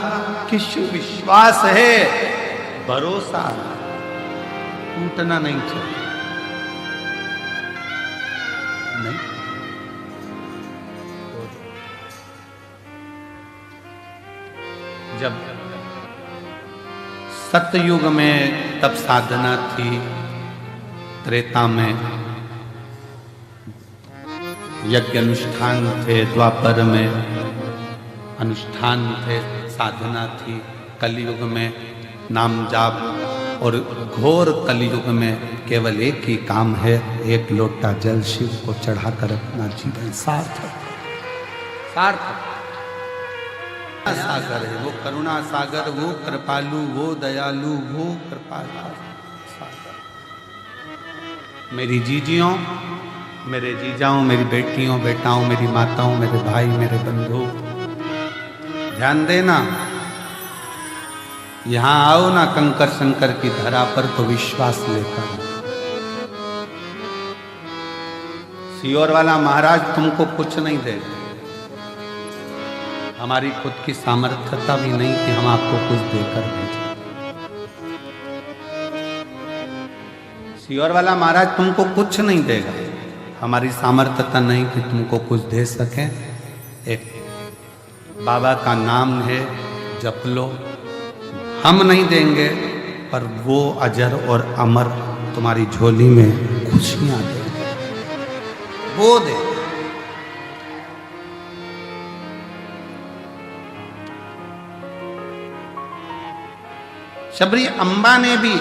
कि शिव विश्वास है, भरोसा टूटना नहीं चाहिए। नहीं, जब सतयुग में तब साधना थी, त्रेता में यज्ञ अनुष्ठान थे, द्वापर में अनुष्ठान थे, साधना थी, कलयुग में नाम जाप, और घोर कलयुग में केवल एक ही काम है, एक लोटा जल शिव को चढ़ाकर अपना जीवन सार्थक सार्थक। सागर है वो, करुणा सागर वो, कृपालु वो, दयालु वो, कृपालु सागर। मेरी जीजियों, मेरे जीजाओं, मेरी बेटियों बेटाओं, मेरी माताओं, मेरे भाई, मेरे बंधु, ध्यान देना। यहां आओ ना कंकर शंकर की धरा पर तो विश्वास लेकर। सियोर वाला महाराज तुमको कुछ नहीं देगा, हमारी खुद की सामर्थ्यता भी नहीं कि हम आपको कुछ देकर भेजें। सियोर वाला महाराज तुमको कुछ नहीं देगा, हमारी सामर्थ्यता नहीं कि तुमको कुछ दे सके। एक बाबा का नाम है, जप लो। हम नहीं देंगे पर वो अजर और अमर तुम्हारी झोली में खुशियां देंगे, वो दे। शबरी अम्बा ने भी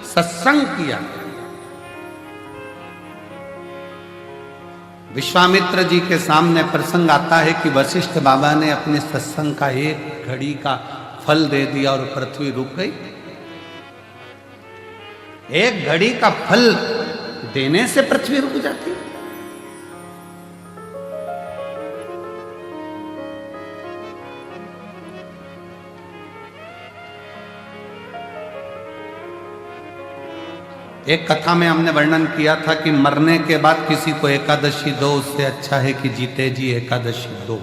सत्संग किया। विश्वामित्र जी के सामने प्रसंग आता है कि वशिष्ठ बाबा ने अपने सत्संग का एक घड़ी का फल दे दिया और पृथ्वी रुक गई। एक घड़ी का फल देने से पृथ्वी रुक जाती। एक कथा में हमने वर्णन किया था कि मरने के बाद किसी को एकादशी दो, उससे अच्छा है कि जीते जी एकादशी दो।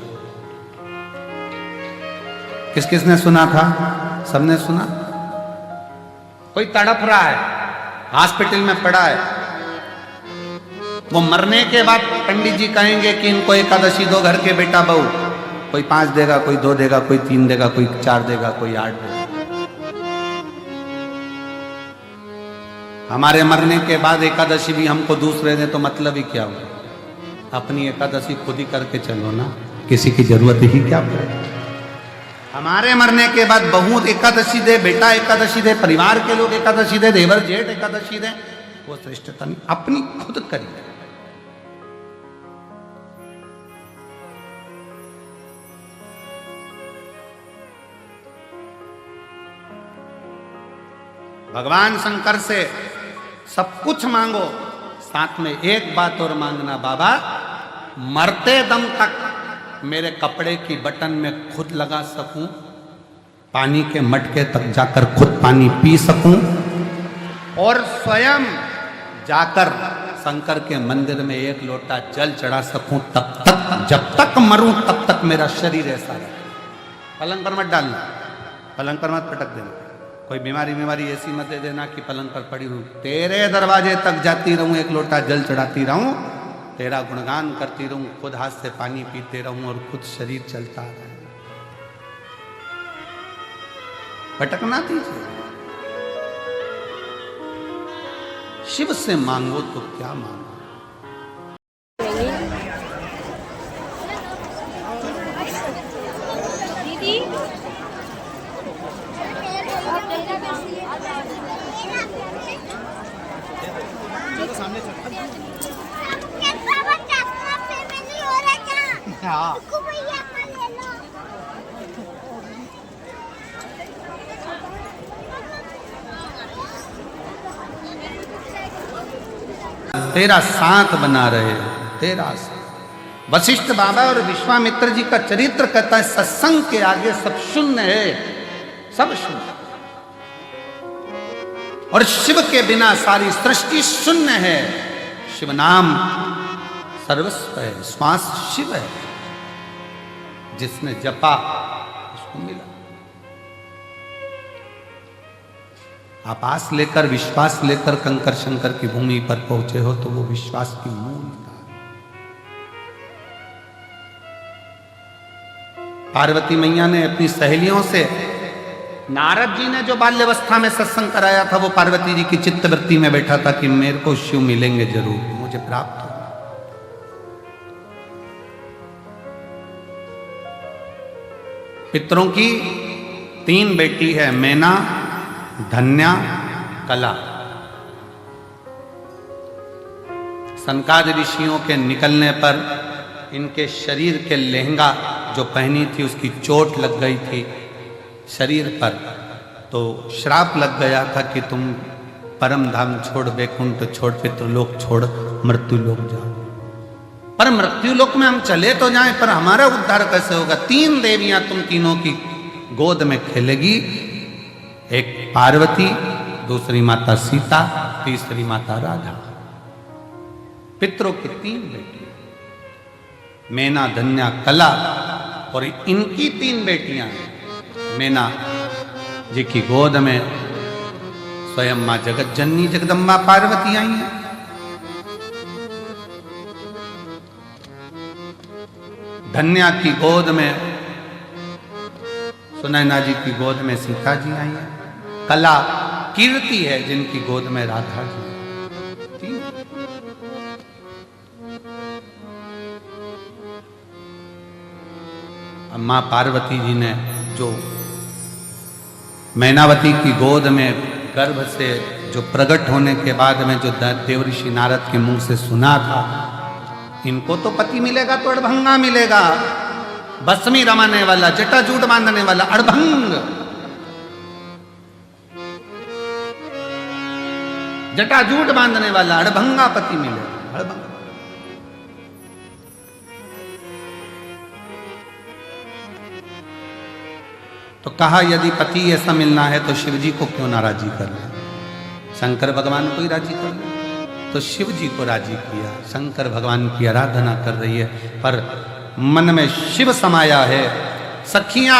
किस किसने सुना था? सबने सुना। कोई तड़प रहा है, हॉस्पिटल में पड़ा है, वो मरने के बाद पंडित जी कहेंगे कि इनको एकादशी दो, घर के बेटा बहू। कोई 5 देगा, कोई 2 देगा, कोई 3 देगा, कोई 4 देगा, कोई 8 देगा। हमारे मरने के बाद एकादशी भी हमको दूसरे दे तो मतलब ही क्या हुआ? अपनी एकादशी खुद ही करके चलो ना, किसी की जरूरत ही क्या पड़े। हमारे मरने के बाद बहू एकादशी दे, बेटा एकादशी दे, परिवार के लोग एकादशी दे, देवर जेठ एकादशी दे, वो श्रेष्ठता नहीं, अपनी खुद करिए। भगवान शंकर से सब कुछ मांगो, साथ में एक बात और मांगना बाबा, मरते दम तक मेरे कपड़े की बटन में खुद लगा सकूं, पानी के मटके तक जाकर खुद पानी पी सकूं और स्वयं जाकर शंकर के मंदिर में एक लोटा जल चढ़ा सकूं, तब तक, जब तक मरूं तब तक मेरा शरीर ऐसा रहे। पलंग पर मत डालना, पलंग पर मत पटक देना, कोई बीमारी ऐसी मत दे देना कि पलंग पर पड़ी हूं। तेरे दरवाजे तक जाती रहूं, एक लोटा जल चढ़ाती रहूं, तेरा गुणगान करती रहूं, खुद हाथ से पानी पीते रहूं और खुद शरीर चलता रहे। भटकना दीजिए। शिव से मांगो तो क्या मांगो। दीदी तेरा साथ बना रहे, तेरा साथ। वशिष्ठ बाबा और विश्वामित्र जी का चरित्र कहता है, सत्संग के आगे सब शून्य है, सब शून्य। और शिव के बिना सारी सृष्टि शून्य है। शिव नाम सर्वस्व है, श्वास शिव है, जिसने जपा उसको मिला। आप आस लेकर, विश्वास लेकर कंकर शंकर की भूमि पर पहुंचे हो तो वो विश्वास की मूल था। पार्वती मैया ने अपनी सहेलियों से, नारद जी ने जो बाल्यावस्था में सत्संग कराया था, वो पार्वती जी की चित्तवृत्ति में बैठा था कि मेरे को शिव मिलेंगे जरूर, मुझे प्राप्त हो। पितरों की 3 बेटी है, मैना, धन्या, कला। सनकादि ऋषियों के निकलने पर इनके शरीर के लहंगा जो पहनी थी उसकी चोट लग गई थी शरीर पर, तो श्राप लग गया था कि तुम परम धाम छोड़, वैकुंठ छोड़, पितृलोक छोड़, मृत्यु लोक जाओ। पर मृत्यु लोक में हम चले तो जाएं, पर हमारा उद्धार कैसे होगा? 3 देवियां तुम तीनों की गोद में खेलेगी, एक पार्वती, दूसरी माता सीता, तीसरी माता राधा। पितरों की 3 बेटी, मैना, धन्या, कला, और इनकी 3 बेटियां। मैना जी की गोद में स्वयं मां जगत जननी जगदम्बा पार्वती आई हैं। धन्या की गोद में सुनैना जी की गोद में सीता जी आई है। कला कीर्ति है जिनकी गोद में राधा जी। मां पार्वती जी ने जो मैनावती की गोद में गर्भ से जो प्रकट होने के बाद में जो देवऋषि नारद के मुंह से सुना था, इनको तो पति मिलेगा तो अड़भंगा मिलेगा, भस्मी रमाने वाला, जटाजूट बांधने वाला अड़भंग, जटाजूट बांधने वाला अड़भंगा पति मिलेगा, अड़भंगा। तो कहा यदि पति ऐसा मिलना है तो शिव जी को क्यों ना राजी कर ले? शंकर भगवान को ही राजी कर ले। तो शिव जी को राजी किया। शंकर भगवान की आराधना कर रही है, पर मन में शिव समाया है। सखियां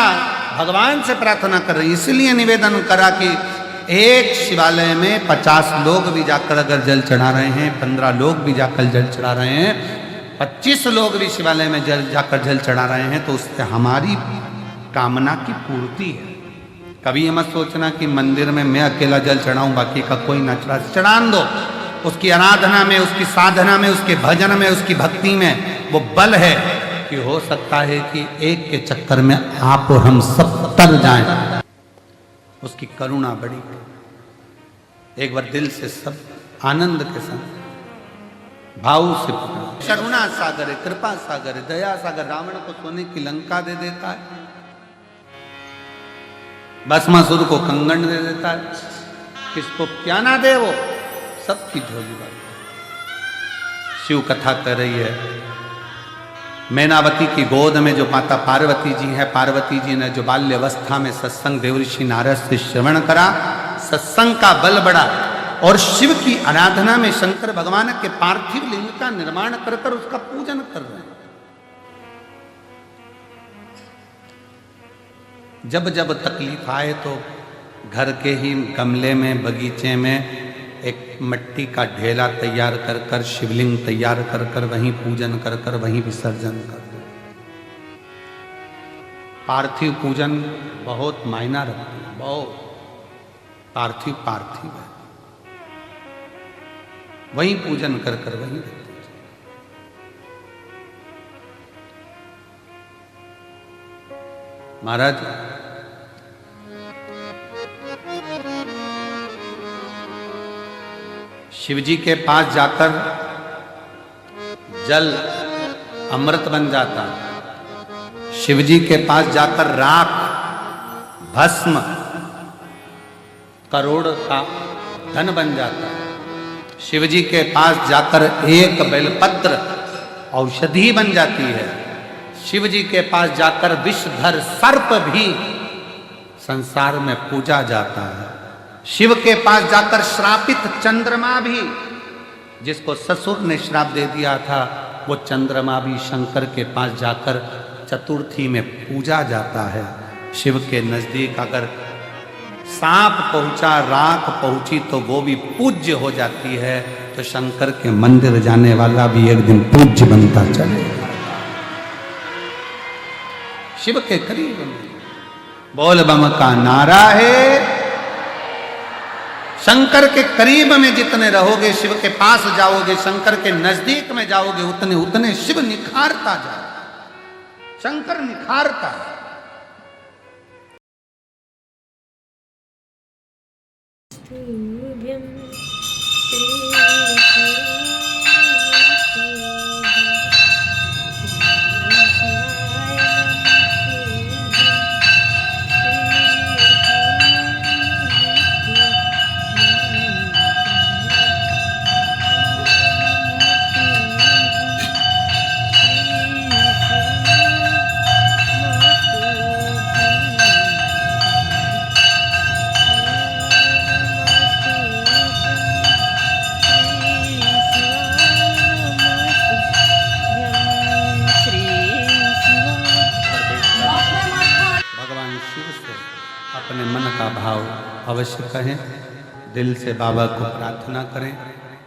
भगवान से प्रार्थना कर रही, इसलिए निवेदन करा कि एक शिवालय में 50 लोग भी जाकर अगर जल चढ़ा रहे हैं, 15 लोग भी जाकर जल चढ़ा रहे हैं, 25 लोग भी शिवालय में जाकर जल चढ़ा रहे हैं, तो उससे हमारी कामना की पूर्ति है। कभी ये मत सोचना कि मंदिर में मैं अकेला जल चढ़ाऊं, बाकी का कोई ना चढ़ा। चढ़ान दो। उसकी आराधना में, उसकी साधना में, उसके भजन में, उसकी भक्ति में वो बल है कि हो सकता है कि एक के चक्कर में आप और हम सब तर जाएं। उसकी करुणा बड़ी। एक बार दिल से सब आनंद के संग भाव से पुकारो। करुणा सागर है, कृपा सागर है, दया सागर। रावण को सोने की लंका दे देता है, भस्मासुर को कंगन दे देता है, किसको क्या ना दे वो सबकी झोली बात। शिव कथा कर रही है। मैनावती की गोद में जो माता पार्वती जी है, पार्वती जी ने जो बाल्यावस्था में सत्संग देवऋषि नारद से श्रवण करा, सत्संग का बल बढ़ा और शिव की आराधना में शंकर भगवान के पार्थिव लिंग का निर्माण कर कर उसका पूजन कर रहे हैं। जब जब तकलीफ आए तो घर के ही गमले में, बगीचे में एक मिट्टी का ढेला तैयार कर कर, शिवलिंग तैयार कर कर वहीं पूजन कर कर वहीं विसर्जन कर दो। पार्थिव पूजन बहुत मायना रखती है, बहुत। पार्थिव पार्थिव है, वहीं पूजन कर कर वहीं रखते। महाराज शिवजी के पास जाकर जल अमृत बन जाता, शिवजी के पास जाकर राख, भस्म, करोड़ का धन बन जाता, शिवजी के पास जाकर एक बेलपत्र औषधि बन जाती है, शिवजी के पास जाकर विषधर सर्प भी संसार में पूजा जाता है, शिव के पास जाकर श्रापित चंद्रमा भी, जिसको ससुर ने श्राप दे दिया था, वो चंद्रमा भी शंकर के पास जाकर चतुर्थी में पूजा जाता है। शिव के नजदीक अगर सांप पहुंचा, राख पहुंची तो वो भी पूज्य हो जाती है। तो शंकर के मंदिर जाने वाला भी एक दिन पूज्य बनता चलेगा, शिव के करीब। बोल बम का नारा है। शंकर के करीब में जितने रहोगे, शिव के पास जाओगे, शंकर के नजदीक में जाओगे, उतने उतने शिव निखारता जाए, शंकर निखारता है। अपने मन का भाव अवश्य कहें, दिल से बाबा को प्रार्थना करें,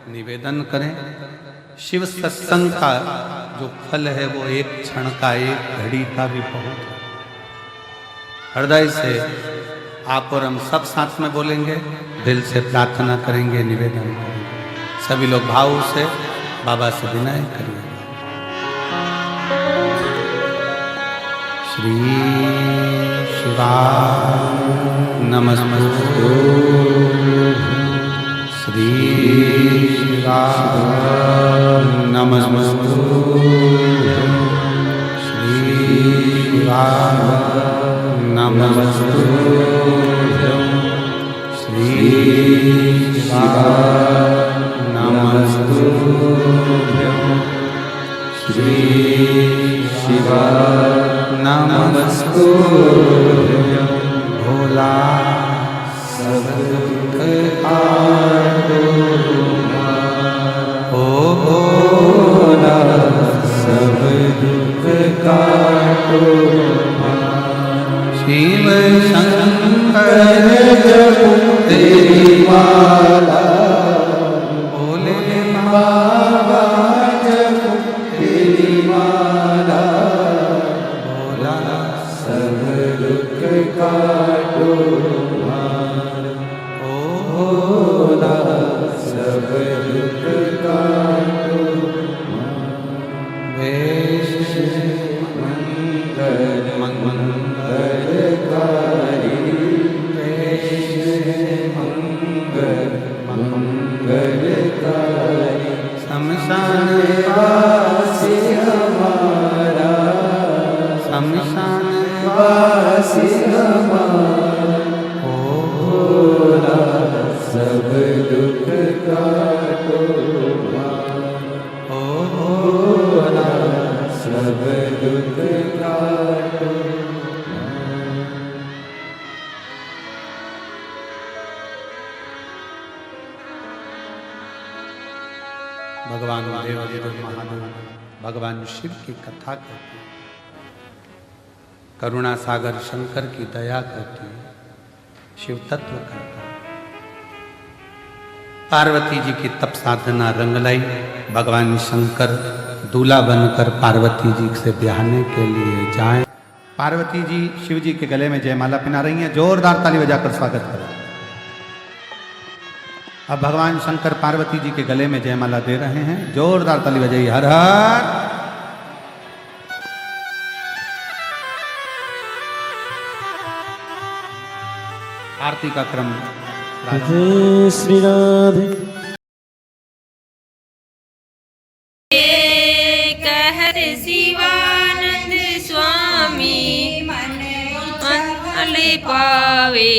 निवेदन करें। शिव सत्संग का जो फल है वो एक क्षण का, एक घड़ी का भी बहुत है। हृदय से आप और हम सब साथ में बोलेंगे, दिल से प्रार्थना करेंगे, निवेदन करेंगे। सभी लोग भाव से बाबा से विनय करेंगे। श्री शिवाय नमस्तु, श्री शिवाय नमस्तु, श्री शिवाय नमस्तु, श्री शिवाय नमस्तु, श्री शिवाय नमस्तु। भोला सब दुख काटो, ओ भोला सब दुख काटो। शिव शंकर जपो तेरी माला, भोले बाबा जपो तेरी माला। भोला सब दुख काटो, ओ भोला सब दुख काटो। वेश मंगल मंगलकारी, वेश मंगल मंगलकारी। शमशान वासी हमारा, शमशान वासी हमारा। ओ भोला सब दुख काटो, ओ भगवान देवाधिदेव महादेव भगवान शिव की कथा कहती है, करुणा सागर शंकर की दया कहती है, शिव तत्व करता है। पार्वती जी की तप साधना रंग लाई, भगवान शंकर दूल्हा बनकर पार्वती जी से ब्याहने के लिए जाएं। पार्वती जी शिव जी के गले में जयमाला पहना रही हैं, जोरदार ताली बजाकर स्वागत करें। अब भगवान शंकर पार्वती जी के गले में जयमाला दे रहे हैं, जोरदार ताली बजाइए, हर हर। आरती का क्रम जय श्री राधे। कहर शिवानंद स्वामी मन पावे,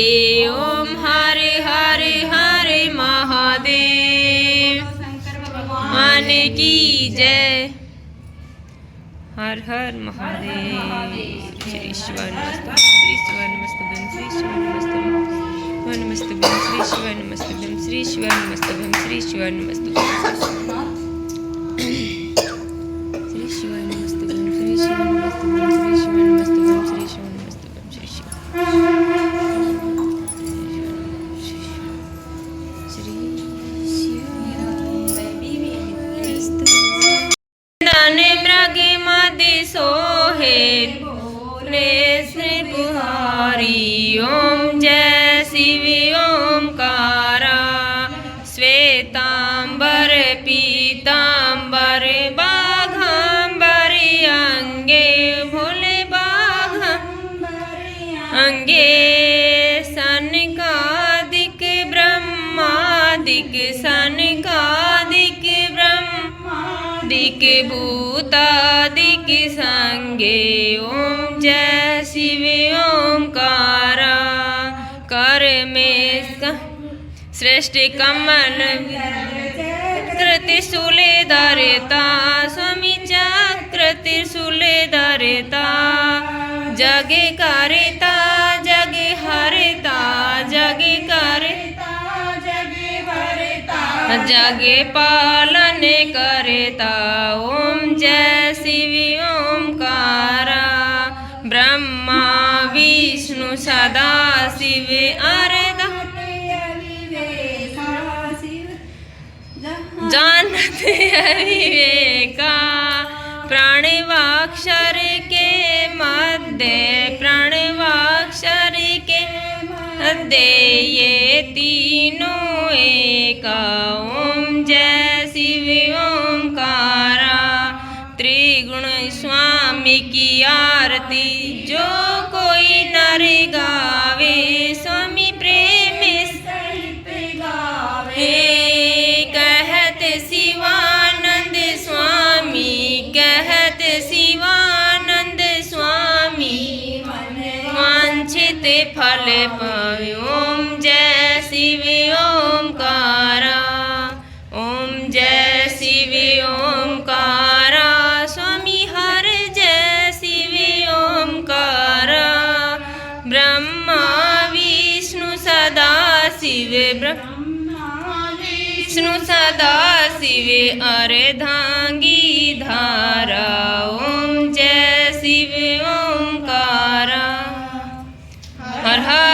ओम हरे हरे हरे महादेव मन की जय। हर हर महादेव। श्री शिवाय नमस्तुभ्यं, श्री शिवाय नमस्तुभ्यं, श्री शिवाय नमस्तुभ्यं, श्री शिवाय नमस्तुभ्यं, श्री शिवाय नमस्तुभ्यं, श्री शिवाय नमस्तुभ्यं, श्री शिवाय नमस्तुभ्यं, श्री शिवाय नमस्तुभ्यं, श्री शिवाय नमस्तुभ्यं, श्री शिवाय नमस्तुभ्यं, श्री शिवाय मृग मद सोहे पुहारी। ओम जय शिव ओमकारा, श्वेतांबर पीतांबर बाघंबर अंगे, भोले बाघंबर अंगे। सनकादिक ब्रह्मादिक, सनकादिक ब्रह्मादिक भूतादिक संगे। ओम जय शिव ओमकारा, कर में श्रेष्ठ कमल त्रिशूल धरता, स्वामी चक्र त्रिशूल धरता। जग करता जग हरता, जग करता जग हरता, जग पालन करता। ओम जय शिव ओमकारा, ब्रह्मा विष्णु सदा शिव अरदा। जानत अविवेका, प्राणवाक्षर के मध्य, प्राणवाक्षर के मध्य ये तीनों एका। ओम जय शिव ओमकारा, त्रिगुण स्वामी की आरती जो कोई नर गावे, स्वामी प्रेम सहित गावे। कहत शिवानंद स्वामी, कहत शिवानंद स्वामी, वांछित फल पावे। ओम जय शिव ओमकारा, ओम जय शिव ओमकारा, स्वामी हर जय शिव ओमकारा। ब्रह्मा विष्णु सदा शिव, ब्रह्मा विष्णु सदा शिव अर्धांगी धारा।